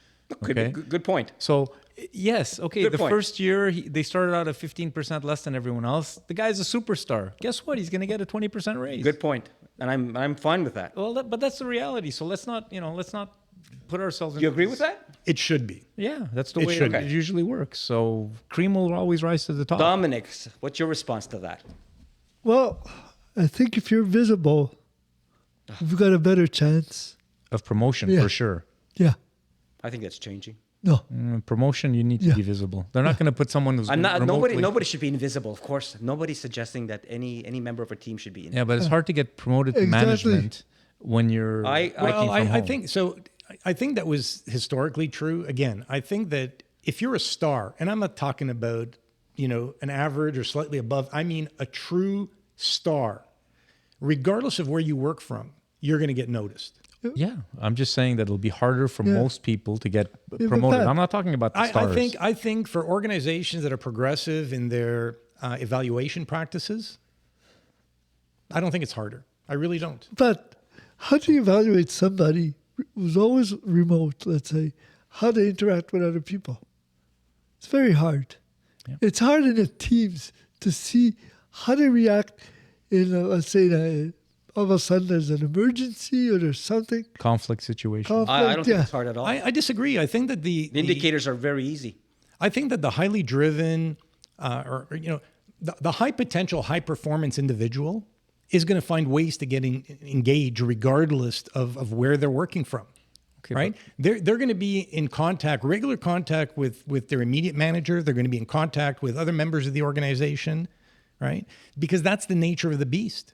Okay. Good point. So yes, okay. Good the point. first year they started out at 15% less than everyone else. The guy's a superstar. Guess what? He's going to get a 20% raise. Good point. And I'm fine with that. Well, but that's the reality. So let's not put ourselves. Do you agree with that? It should be. Yeah, that's the It way should it be. usually works. So cream will always rise to the top. Dominic, what's your response to that? Well, I think if you're visible, you've got a better chance. Of promotion, Yeah. for sure. Yeah. I think that's changing. No. Promotion, you need to Yeah. be visible. They're not going to put someone who's I'm not. remotely. Nobody should be invisible. Of course, nobody's suggesting that any member of a team should be invisible. Yeah, but it's hard to get promoted to Exactly. management when you're working Well, from I home. think so. I think that was historically true. Again, I think that if you're a star, and I'm not talking about, an average or slightly above, I mean a true star, regardless of where you work from, you're going to get noticed. Yeah, I'm just saying that it'll be harder for Yeah. most people to get but promoted. Pat, I'm not talking about the stars. I think for organizations that are progressive in their evaluation practices, I don't think it's harder. I really don't. But how do you evaluate somebody who's always remote, let's say, how they interact with other people? It's very hard. Yeah. It's hard in the teams to see how they react in, let's say, all of a sudden there's an emergency or there's something. Conflict situation. I don't think yeah. it's hard at all. I disagree. I think that the indicators are very easy. I think that the highly driven, the high potential, high performance individual is going to find ways to get engaged regardless of where they're working from. Okay, Right? They're going to be in regular contact with their immediate manager. They're going to be in contact with other members of the organization, right? Because that's the nature of the beast.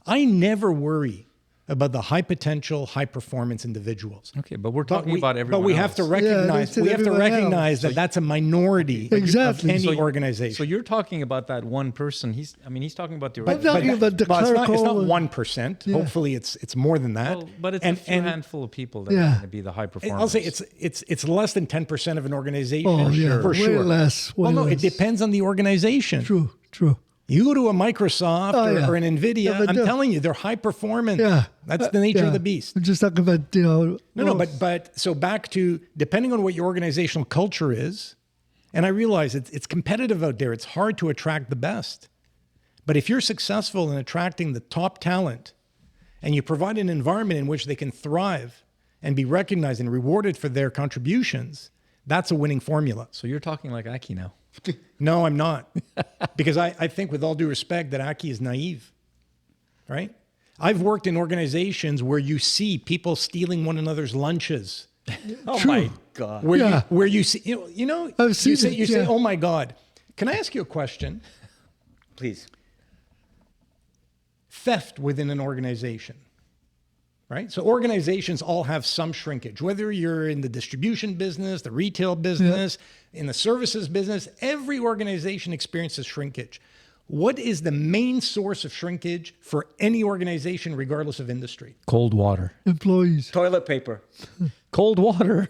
I never worry about the high potential, high performance individuals. Okay, but we're talking about everyone. But we have to else. recognize that's everyone else. that that's a minority Exactly. of any So organization. So you're talking about that one person. He's talking about the. I'm talking about the Well, it's not clerical- 1%. Yeah. Hopefully, it's more than that. Well, but it's and, a few handful of people that are Yeah. going to be the high performers. I'll say it's less than 10% of an organization. Oh, yeah, for way sure. less, Well, way no, less. it depends on the organization. True. You go to a Microsoft Oh, yeah. or an NVIDIA, Yeah, but I'm no. telling you, they're high performance. Yeah. That's the nature Yeah. of the beast. I'm just talking about, No, but so back to depending on what your organizational culture is, and I realize it's competitive out there. It's hard to attract the best. But if you're successful in attracting the top talent and you provide an environment in which they can thrive and be recognized and rewarded for their contributions, that's a winning formula. So you're talking like Aki now. No, I'm not. Because I think with all due respect that Aki is naive, right? I've worked in organizations where you see people stealing one another's lunches. Oh True. my God. Where you see, I've seen you say, it, you say, yeah. oh my God. Can I ask you a question? Please. Theft within an organization, right? So organizations all have some shrinkage, whether you're in the distribution business, the retail business, in the services business, every organization experiences shrinkage. What is the main source of shrinkage for any organization, regardless of industry? Cold water. employees. Toilet paper. Cold water.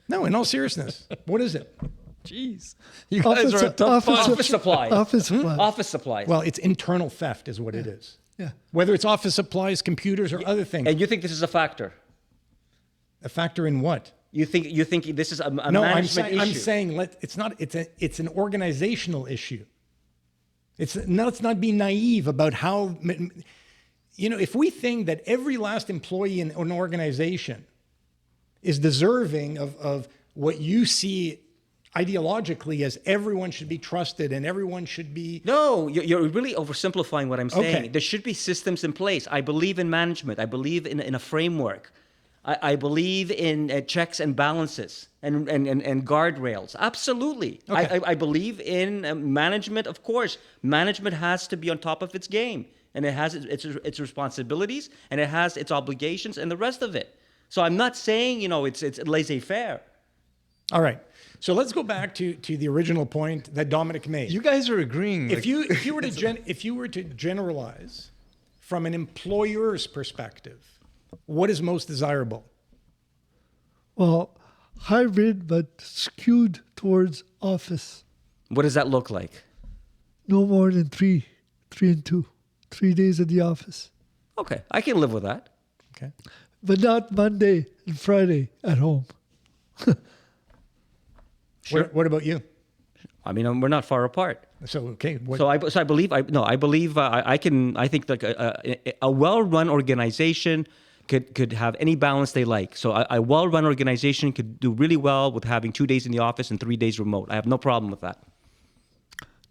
No, in all seriousness, what is it? Jeez, you guys Office- are a tough office- bunch. Office supplies. Office supplies. Office supplies. Well, it's internal theft is what it is. Yeah. Whether it's office supplies, computers, or other things. And you think this is a factor? A factor in what? You think this is a No, management issue? I'm saying it's not. It's an organizational issue. Let's not be naive about how. If we think that every last employee in an organization is deserving of what you see ideologically as everyone should be trusted and everyone should be. No, you're really oversimplifying what I'm saying. Okay. There should be systems in place. I believe in management. I believe in a framework. I believe in checks and balances and guardrails. Absolutely. Okay. I believe in management, of course. Management has to be on top of its game. And it has its responsibilities, and it has its obligations, and the rest of it. So I'm not saying, it's laissez-faire. All right. So let's go back to the original point that Dominic made. You guys are agreeing. If you were to generalize from an employer's perspective, what is most desirable? Well, hybrid, but skewed towards office. What does that look like? No more than 3 and 2. 3 days at the office. Okay, I can live with that. Okay. But not Monday and Friday at home. Sure. What about you? I mean, we're not far apart. So okay. I believe I think like a well-run organization could have any balance they like. So a well-run organization could do really well with having 2 days in the office and 3 days remote. I have no problem with that.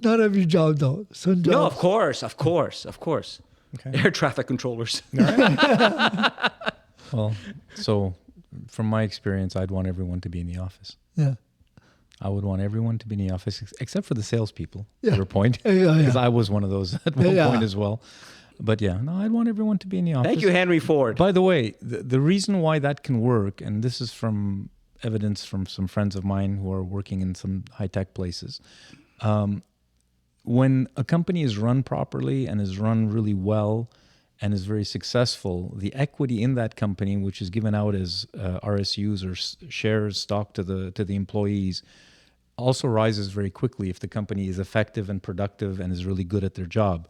Not every job, though. Some jobs. No, of course. Okay. Air traffic controllers. Well, so from my experience, I'd want everyone to be in the office. Yeah. I would want everyone to be in the office, except for the salespeople. Yeah. Your point, Yeah. because I was one of those at one Yeah. point as well. But yeah, no, I'd want everyone to be in the office. Thank you, Henry Ford. By the way, the reason why that can work, and this is from evidence from some friends of mine who are working in some high-tech places, when a company is run properly and is run really well and is very successful, the equity in that company, which is given out as RSUs or shares, stock to the employees, also rises very quickly if the company is effective and productive and is really good at their job.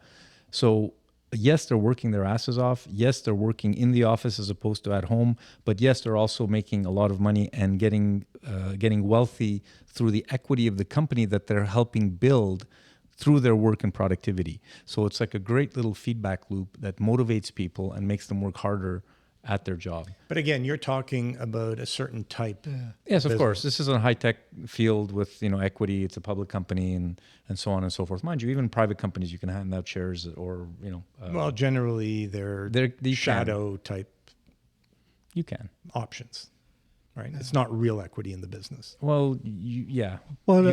So yes, they're working their asses off. Yes, they're working in the office as opposed to at home. But yes, they're also making a lot of money and getting wealthy through the equity of the company that they're helping build through their work and productivity. So it's like a great little feedback loop that motivates people and makes them work harder at their job. But again, you're talking about a certain type. Yes, of course. This is a high-tech field with equity. It's a public company and so on and so forth. Mind you, even private companies, you can hand out shares or Well, generally they're you shadow type you can. options, right? It's not real equity in the business. Well, yeah. Well,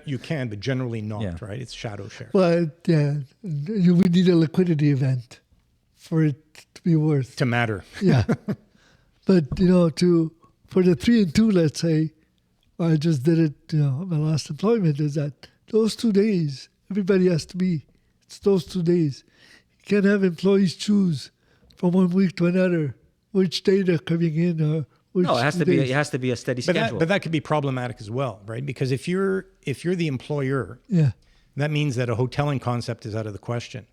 You can, but generally not, Yeah. right? It's shadow share. well, yeah. You would need a liquidity event for it to be worth. To matter. Yeah. But, for the 3 and 2, let's say, I just did it, my last employment is that those 2 days, everybody has to be. It's those 2 days. You can't have employees choose from one week to another which day they're coming in or which No, it has 2 to be. days. It has to be a steady But schedule. that could be problematic as well, right? Because if you're the employer, Yeah. that means that a hoteling concept is out of the question.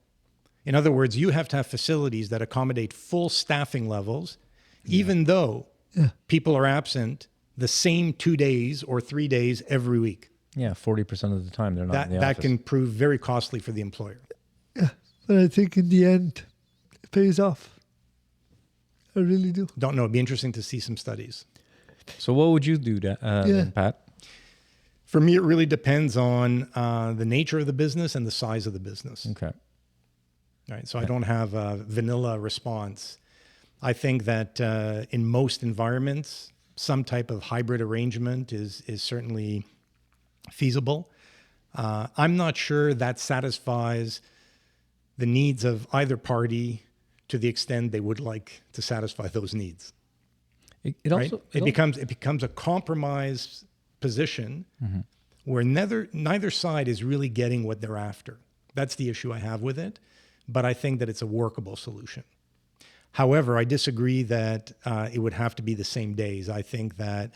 In other words, you have to have facilities that accommodate full staffing levels, even though people are absent the same 2 days or 3 days every week. Yeah, 40% of the time they're not in the That office. can prove very costly for the employer. Yeah. But I think in the end, it pays off. I really do. Don't know. It'd be interesting to see some studies. So what would you do, then, Pat? For me, it really depends on the nature of the business and the size of the business. Okay. Right. So I don't have a vanilla response. I think that in most environments, some type of hybrid arrangement is certainly feasible. I'm not sure that satisfies the needs of either party to the extent they would like to satisfy those needs. It Right? also It becomes a compromise position where neither side is really getting what they're after. That's the issue I have with it. But I think that it's a workable solution. However, I disagree that it would have to be the same days. I think that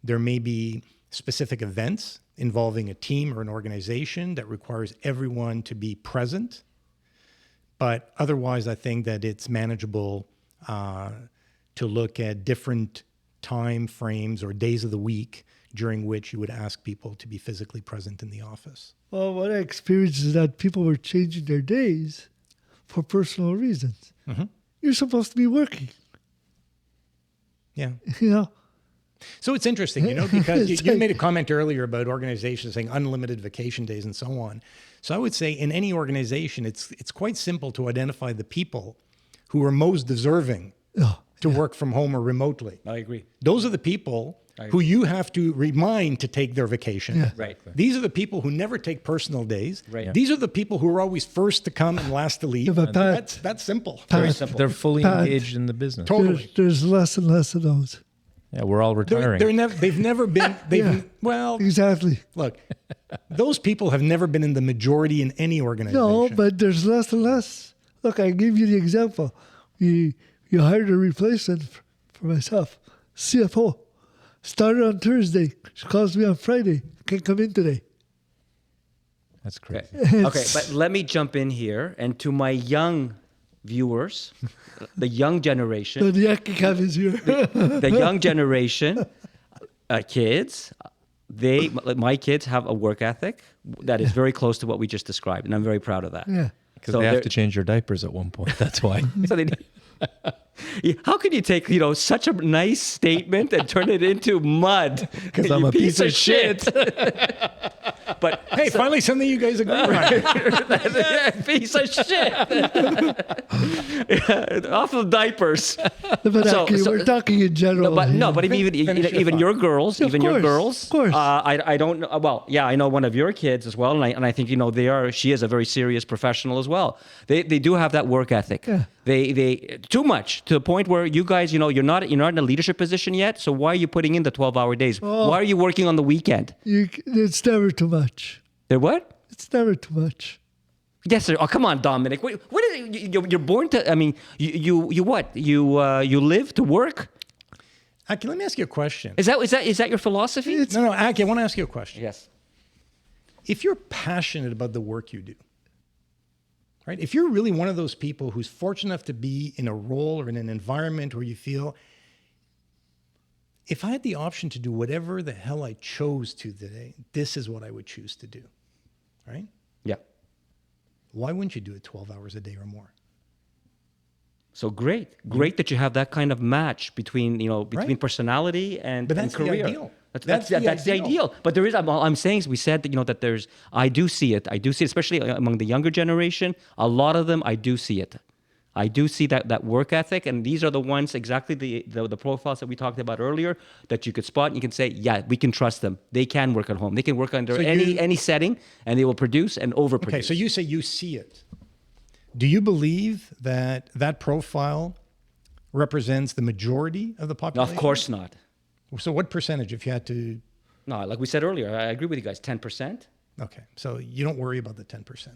there may be specific events involving a team or an organization that requires everyone to be present. But otherwise, I think that it's manageable to look at different time frames or days of the week during which you would ask people to be physically present in the office. Well, what I experienced is that people were changing their days for personal reasons. Mm-hmm. You're supposed to be working, Yeah. you know. So it's interesting, because It's you like- made a comment earlier about organizations saying unlimited vacation days and so on. So I would say in any organization, it's quite simple to identify the people who are most deserving Oh, to work from home or remotely. I agree. Those are the people who you have to remind to take their vacation. Yeah. Right. These are the people who never take personal days. Right. These are the people who are always first to come and last to leave. Yeah, but Pat- That's simple. Very Pat, simple. They're fully Pat. engaged in the business. Totally. there's less and less of those. Yeah, we're all retiring. They've never been. Yeah. Well, Exactly. look, those people have never been in the majority in any organization. No, but there's less and less. Look, I give you the example. You hired a replacement for myself, CFO. Started on Thursday. She calls me on Friday. Can't come in today. That's crazy. Okay, but let me jump in here, and to my young viewers, the young generation, So the Yakikam is here. the young generation, kids, my kids have a work ethic that is very close to what we just described, and I'm very proud of that. Yeah. Because So they have they're- to change your diapers at one point. That's why. So they, how can you take such a nice statement and turn it into mud? Because I'm a piece of But Hey, finally something you guys agree on. piece of shit. Off of diapers. But So- actually, so- we're talking in general. But Finish your even thought. your girls, Of even your course, girls. of course. I don't know. Well, yeah, I know one of your kids as well, and I think she is a very serious professional as well. They do have that work ethic. Yeah. They too much to the point where you guys, you're not in a leadership position yet. So why are you putting in the 12-hour days? Oh. Why are you working on the weekend? It's never too much. They're what? It's never too much. Yes, sir. Oh, come on, Dominic. What is it? You're born to? I mean, you what? You live to work? Aki, let me ask you a question. Is that your philosophy? No, Aki, I want to ask you a question. Yes. If you're passionate about the work you do, right? If you're really one of those people who's fortunate enough to be in a role or in an environment where you feel, if I had the option to do whatever the hell I chose to today, this is what I would choose to do, right? Yeah. Why wouldn't you do it 12 hours a day or more? So great that you have that kind of match between Right. personality and, But and that's the career. ideal. That's the ideal. But there is. I'm saying is we said that there's. I do see it, especially among the younger generation. A lot of them, I do see it. I do see that work ethic, and these are the ones exactly the profiles that we talked about earlier that you could spot. And you can say, yeah, we can trust them. They can work at home. They can work under So you- any setting, and they will produce and overproduce. Okay, so you say you see it. Do you believe that that profile represents the majority of the No, population? of course not. So what percentage, if you had to? No, like we said earlier, I agree with you guys. 10%. Okay, so you don't worry about the 10%.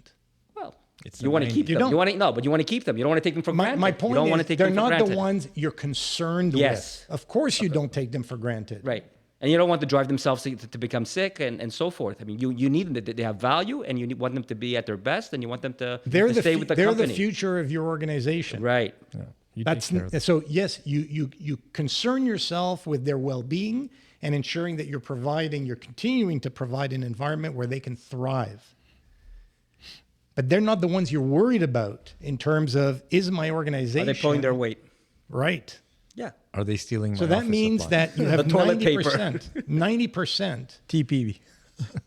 Well, It's you the want to 90. keep You them. don't. You want to no, but you want to keep them. You don't want to take them for granted. My you point don't want to is take they're them for not granted. the ones you're concerned Yes. with. Of course you don't take them for granted. Right. And you don't want to drive themselves to become sick and so forth. I mean, you need them. They have value, and you want them to be at their best, and you want them to stay with the they're company. the future of your organization. Right. Yeah, you That's take care of them. so yes, you concern yourself with their well-being and ensuring that you're continuing to provide an environment where they can thrive. But they're not the ones you're worried about in terms of, is my organization Are they pulling their weight? right? Yeah. Are they stealing my So that office means supplies? that you have The toilet 90%, 90%, TPV.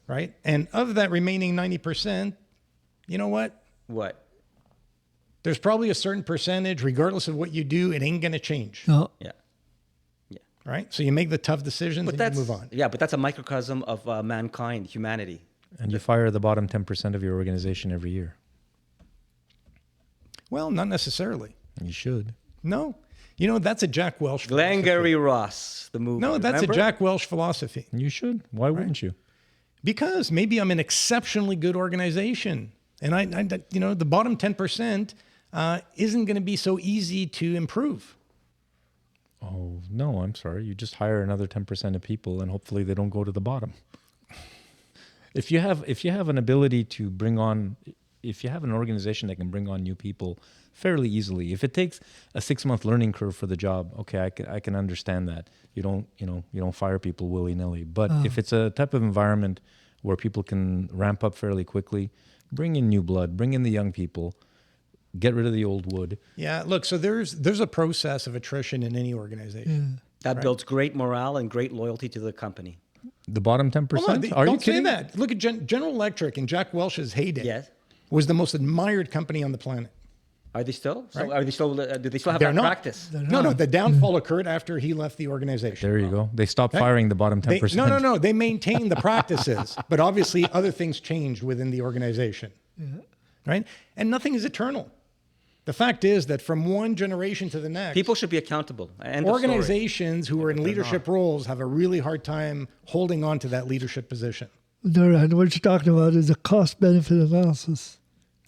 right? And of that remaining 90%, you know what? What? There's probably a certain percentage, regardless of what you do, it ain't going to change, No. Yeah. right? So you make the tough decisions But and that's you move on. Yeah, but that's a microcosm of mankind, humanity. And you fire the bottom 10% of your organization every year. Well, not necessarily. You should. No. You know, that's a Jack Welch philosophy. Glengarry Ross, the movie. No, that's remember? a Jack Welch philosophy. You should. Why wouldn't you? Because maybe I'm an exceptionally good organization. And I the bottom 10% isn't going to be so easy to improve. Oh, no, I'm sorry. You just hire another 10% of people and hopefully they don't go to the bottom. If you have an ability to bring on if you have an organization that can bring on new people fairly easily, if it takes a 6-month learning curve for the job, okay, I can understand that. You don't fire people willy-nilly. But if it's a type of environment where people can ramp up fairly quickly, bring in new blood, bring in the young people, get rid of the old wood. Yeah, look, so there's a process of attrition in any organization. That builds great morale and great loyalty to the company. The bottom 10%? Hold on, Are you don't say kidding? that. Look at General Electric in Jack Welch's heyday. Yes. Was the most admired company on the planet. Are they still? So Right. are they still? Do they still have They're that not. practice? No, the downfall occurred after he left the organization. There you go. They stopped firing the bottom 10%. No. They maintained the practices, but obviously other things changed within the organization. Right? And nothing is eternal. The fact is that from one generation to the next, People should be accountable. End of story. organizations who are in leadership roles have a really hard time holding on to that leadership position. No, and what you're talking about is a cost-benefit analysis.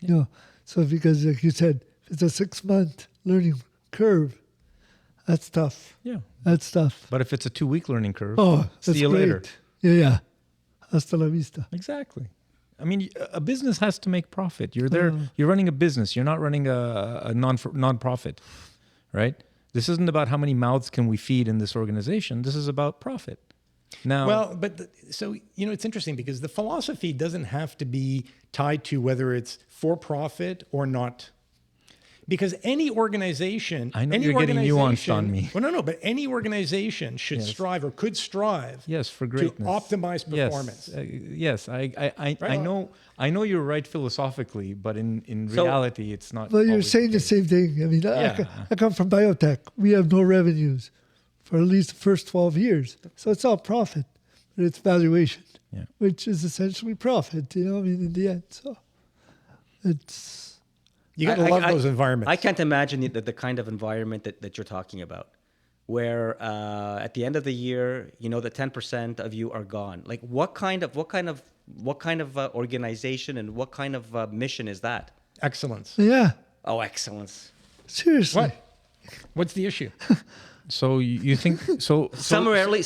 You know, so because like you said, if it's a 6-month learning curve, that's tough. Yeah. That's tough. But if it's a 2-week learning curve, Oh, that's see you great. later. Yeah. Hasta la vista. Exactly. I mean, a business has to make profit. You're there. You're running a business. You're not running a non-profit, right? This isn't about how many mouths can we feed in this organization. This is about profit. Now, Well, but so, it's interesting because the philosophy doesn't have to be tied to whether it's for profit or not. Because any organization, I know any you're getting nuanced organization- on me. Well, no, but any organization should strive or could strive yes, for to greatness. optimize performance. Yes, I know you're right philosophically, but in So- reality, it's not. Well, you're always saying the case. same thing. I mean, Yeah. I come from biotech. We have no revenues for at least the first 12 years. So it's all profit, but it's valuation, Yeah. which is essentially profit, in the end. So it's... You got to love those environments. I can't imagine the kind of environment that you're talking about, where at the end of the year, that 10% of you are gone. Like, what kind of organization and what kind of mission is that? Excellence. Yeah, Oh, excellence! seriously. What? What's the issue? So you think so? Summarily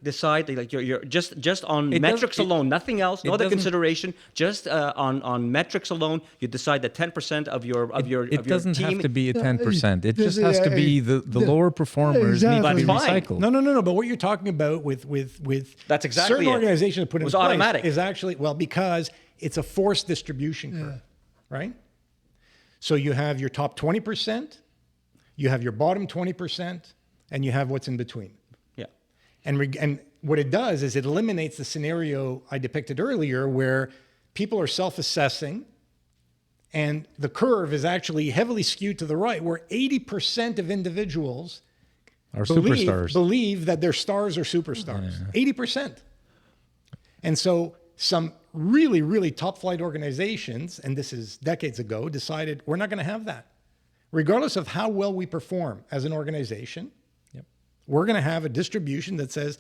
decide that, like, you're just on It metrics doesn't- alone, nothing else, no it other doesn't- consideration. Just on metrics alone, you decide that 10% of your It doesn't team. have to be a 10%. It just Yeah, has to yeah, be the lower performers need to Exactly. be That's fine. recycled. No. But what you're talking about with That's exactly certain it. organizations put in Was place automatic. is actually, because it's a forced distribution curve, right? So you have your top 20%, you have your bottom 20%, and you have what's in between. Yeah. And what it does is it eliminates the scenario I depicted earlier where people are self-assessing and the curve is actually heavily skewed to the right, where 80% of individuals Our superstars. believe that their stars are superstars. 80%. And so some really, really top flight organizations, and this is decades ago, decided we're not going to have that. Regardless of how well we perform as an organization, we're going to have a distribution that says,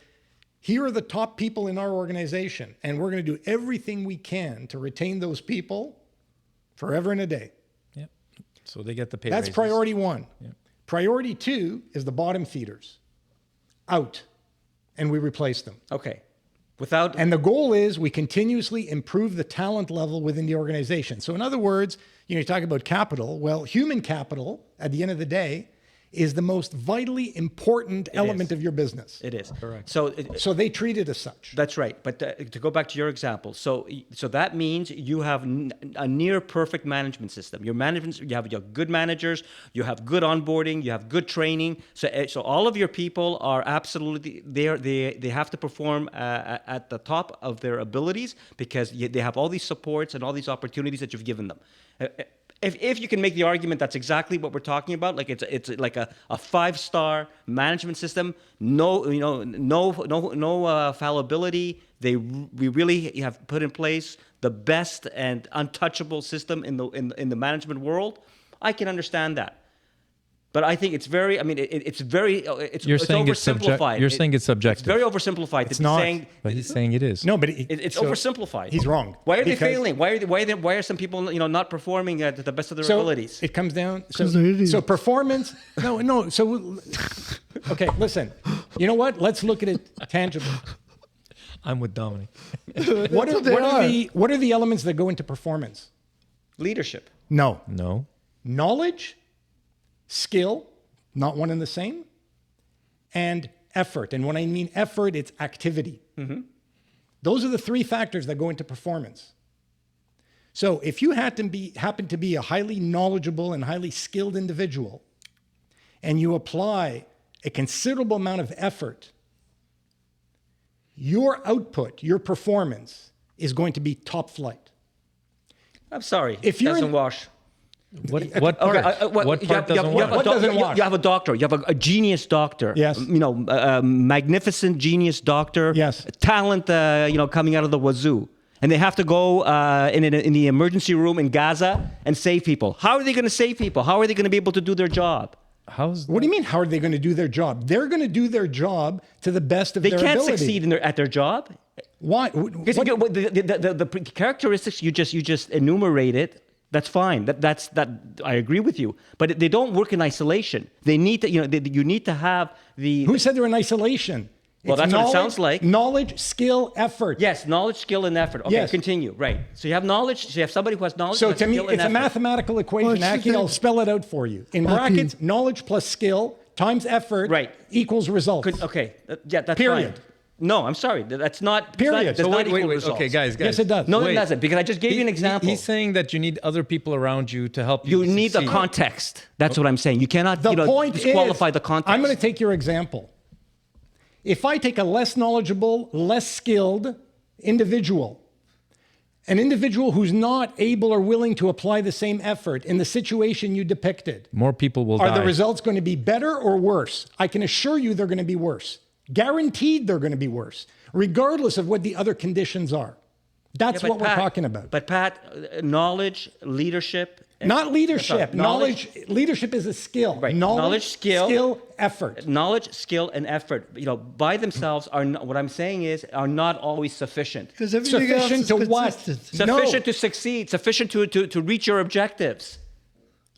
here are the top people in our organization, and we're going to do everything we can to retain those people forever and a day. Yep. So they get the pay That's raises. priority one. Priority two is the bottom feeders. Out. And we replace them. Okay. And the goal is we continuously improve the talent level within the organization. So in other words, you talk about capital. Well, human capital, at the end of the day, is the most vitally important element of your business. It is. Correct. So they treat it as such. That's right. But to go back to your example, so that means you have a near perfect management system. You have your good managers, you have good onboarding, you have good training. So all of your people are absolutely there. They have to perform at the top of their abilities because they have all these supports and all these opportunities that you've given them. If you can make the argument that's exactly what we're talking about, like it's like a 5-star management system, no fallibility. We really have put in place the best and untouchable system in the management world. I can understand that. But I think it's very. It's oversimplified. You're saying it's subjective. It's very oversimplified. It's not. But he's saying it is. No, but It's so oversimplified. He's wrong. Why are they Because- failing? Why are some people not performing at the best of their So abilities? it comes down. 'Cause they're idiots. So performance. No. So okay, listen. You know what? Let's look at it tangibly. I'm with Dominic. What what they are. what are the elements that go into performance? Leadership. No. No. Knowledge, skill, not one and the same, and effort. And when I mean effort, it's activity. Those are the three factors that go into performance. So if you happen to be a highly knowledgeable and highly skilled individual, and you apply a considerable amount of effort, your output, your performance is going to be top flight. I'm sorry. If you're doesn't in- wash. What part? What part doesn't work? What doesn't wash? You have a doctor. You have a genius doctor. Yes. You know, magnificent genius doctor. Yes. Talent, coming out of the wazoo. And they have to go in the emergency room in Gaza and save people. How are they going to save people? How are they going to be able to do their job? What do you mean, how are they going to do their job? They're going to do their job to the best of They their can't ability. succeed at their job. Why? Because What- the characteristics you just enumerated, that's fine. That I agree with you. But they don't work in isolation. They need to, you need to have the. Who said they're in isolation? Well, It's that's what it knowledge- sounds like. Knowledge, skill, effort. Yes, knowledge, skill, and effort. Okay, Yes. continue. Right. So you have knowledge. So you have somebody who has knowledge. So who has to me, skill, and it's a effort. mathematical equation. What's the Actually, I'll thing? spell it out for you. In brackets, knowledge plus skill times effort Right. equals results. Okay. Yeah, that's Period. fine. No, I'm sorry. That's not. Period. Does So not equal wait. results. Okay, guys. Yes, it does. No, Wait. it doesn't. Because I just gave you an example. He's saying that you need other people around you to help you. You need the succeed. context. That's what I'm saying. You cannot The point disqualify is, the context. I'm going to take your example. If I take a less knowledgeable, less skilled individual, an individual who's not able or willing to apply the same effort in the situation you depicted, More people will are die. the results going to be better or worse? I can assure you they're going to be worse. Guaranteed they're going to be worse, regardless of what the other conditions are. That's Yeah, but what we're Pat- talking about. But Pat, knowledge, leadership. Not leadership. Sorry, knowledge- Leadership is a skill. Right. Knowledge, Skill, effort. Knowledge, skill, and effort, by themselves are not, what I'm saying is, are not always sufficient. Because everything else Sufficient is to what? consistent. No. Sufficient to succeed, sufficient to reach your objectives.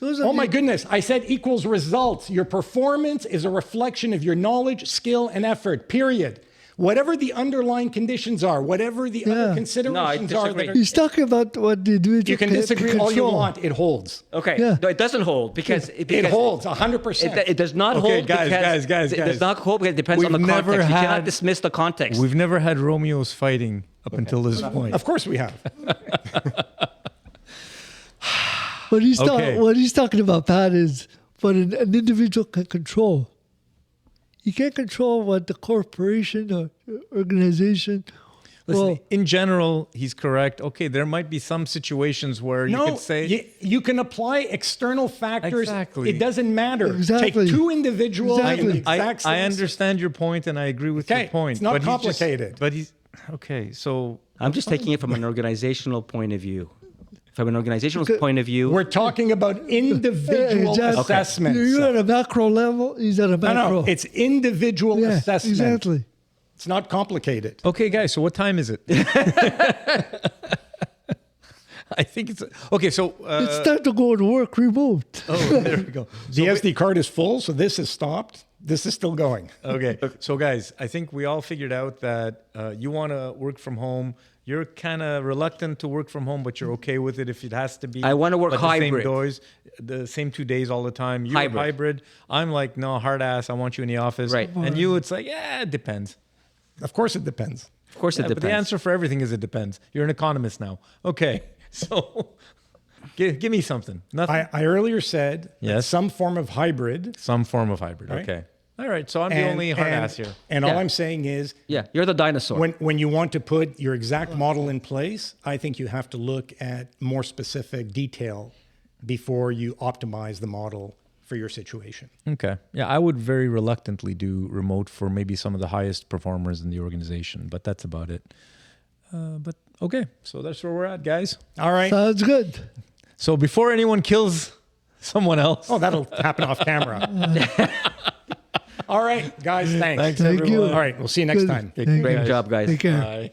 Those are Oh the- my goodness. I said equals results. Your performance is a reflection of your knowledge, skill, and effort, period. Whatever the underlying conditions are, whatever the other Yeah. considerations No, I are, disagree. that are, He's talking about what the individual you can can disagree all you control. want. It holds. Okay, Yeah. no, it doesn't hold because It holds 100%. It does not Okay, hold guys, because it does not hold because it depends on the We've never context. You cannot had- dismiss the context. We've never had Romeos fighting up until this point. Of course we have. What he's, Okay. what he's talking about, Pat, is what an individual can control. You can't control what the corporation or organization. Listen, well, in general, he's correct. Okay, there might be some situations where you No, could say you can apply external factors. Exactly. It doesn't matter. Exactly. Take two individuals Exactly. in the exact I same understand your point and I agree with Okay, your point. it's not but he's just- complicated. but he's okay. So I'm just taking it from an organizational point of view. From an organizational point of view, We're talking about individual exactly. assessments. You're at a macro level. He's at a No, macro. no, it's individual yeah, assessment. exactly. It's not complicated. okay, guys. So what time is it? I think it's okay. So It's time to go to work remote. oh, there we go. The SD card is full, so this is stopped. This is still going. Okay. So, guys, I think we all figured out that you want to work from home. You're kind of reluctant to work from home, but you're okay with it if it has to be. I wanna work but the hybrid. the same 2 days all the time. You're Hybrid. hybrid. I'm like, no, hard ass. I want you in the office. Right. And you, it's like, yeah, it depends. Of course it depends. of course, it Yeah, depends. but the answer for everything is it depends. You're an economist now. Okay. So, give me something. Nothing. I earlier said that Yes. some form of hybrid. Some form of hybrid. Right. Okay. All right. So I'm the only hard ass here. And all Yeah. I'm saying is, Yeah, you're the dinosaur. when you want to put your exact model in place, I think you have to look at more specific detail before you optimize the model for your situation. Okay. Yeah, I would very reluctantly do remote for maybe some of the highest performers in the organization, but that's about it. But okay, so that's where we're at, guys. All right. Sounds good. So before anyone kills someone else, Oh, that'll happen off camera. All right, guys, thanks. Thanks, Thank everyone. you. All right, we'll see you next Good. time. Thank Great you. job, guys. Take care. Bye.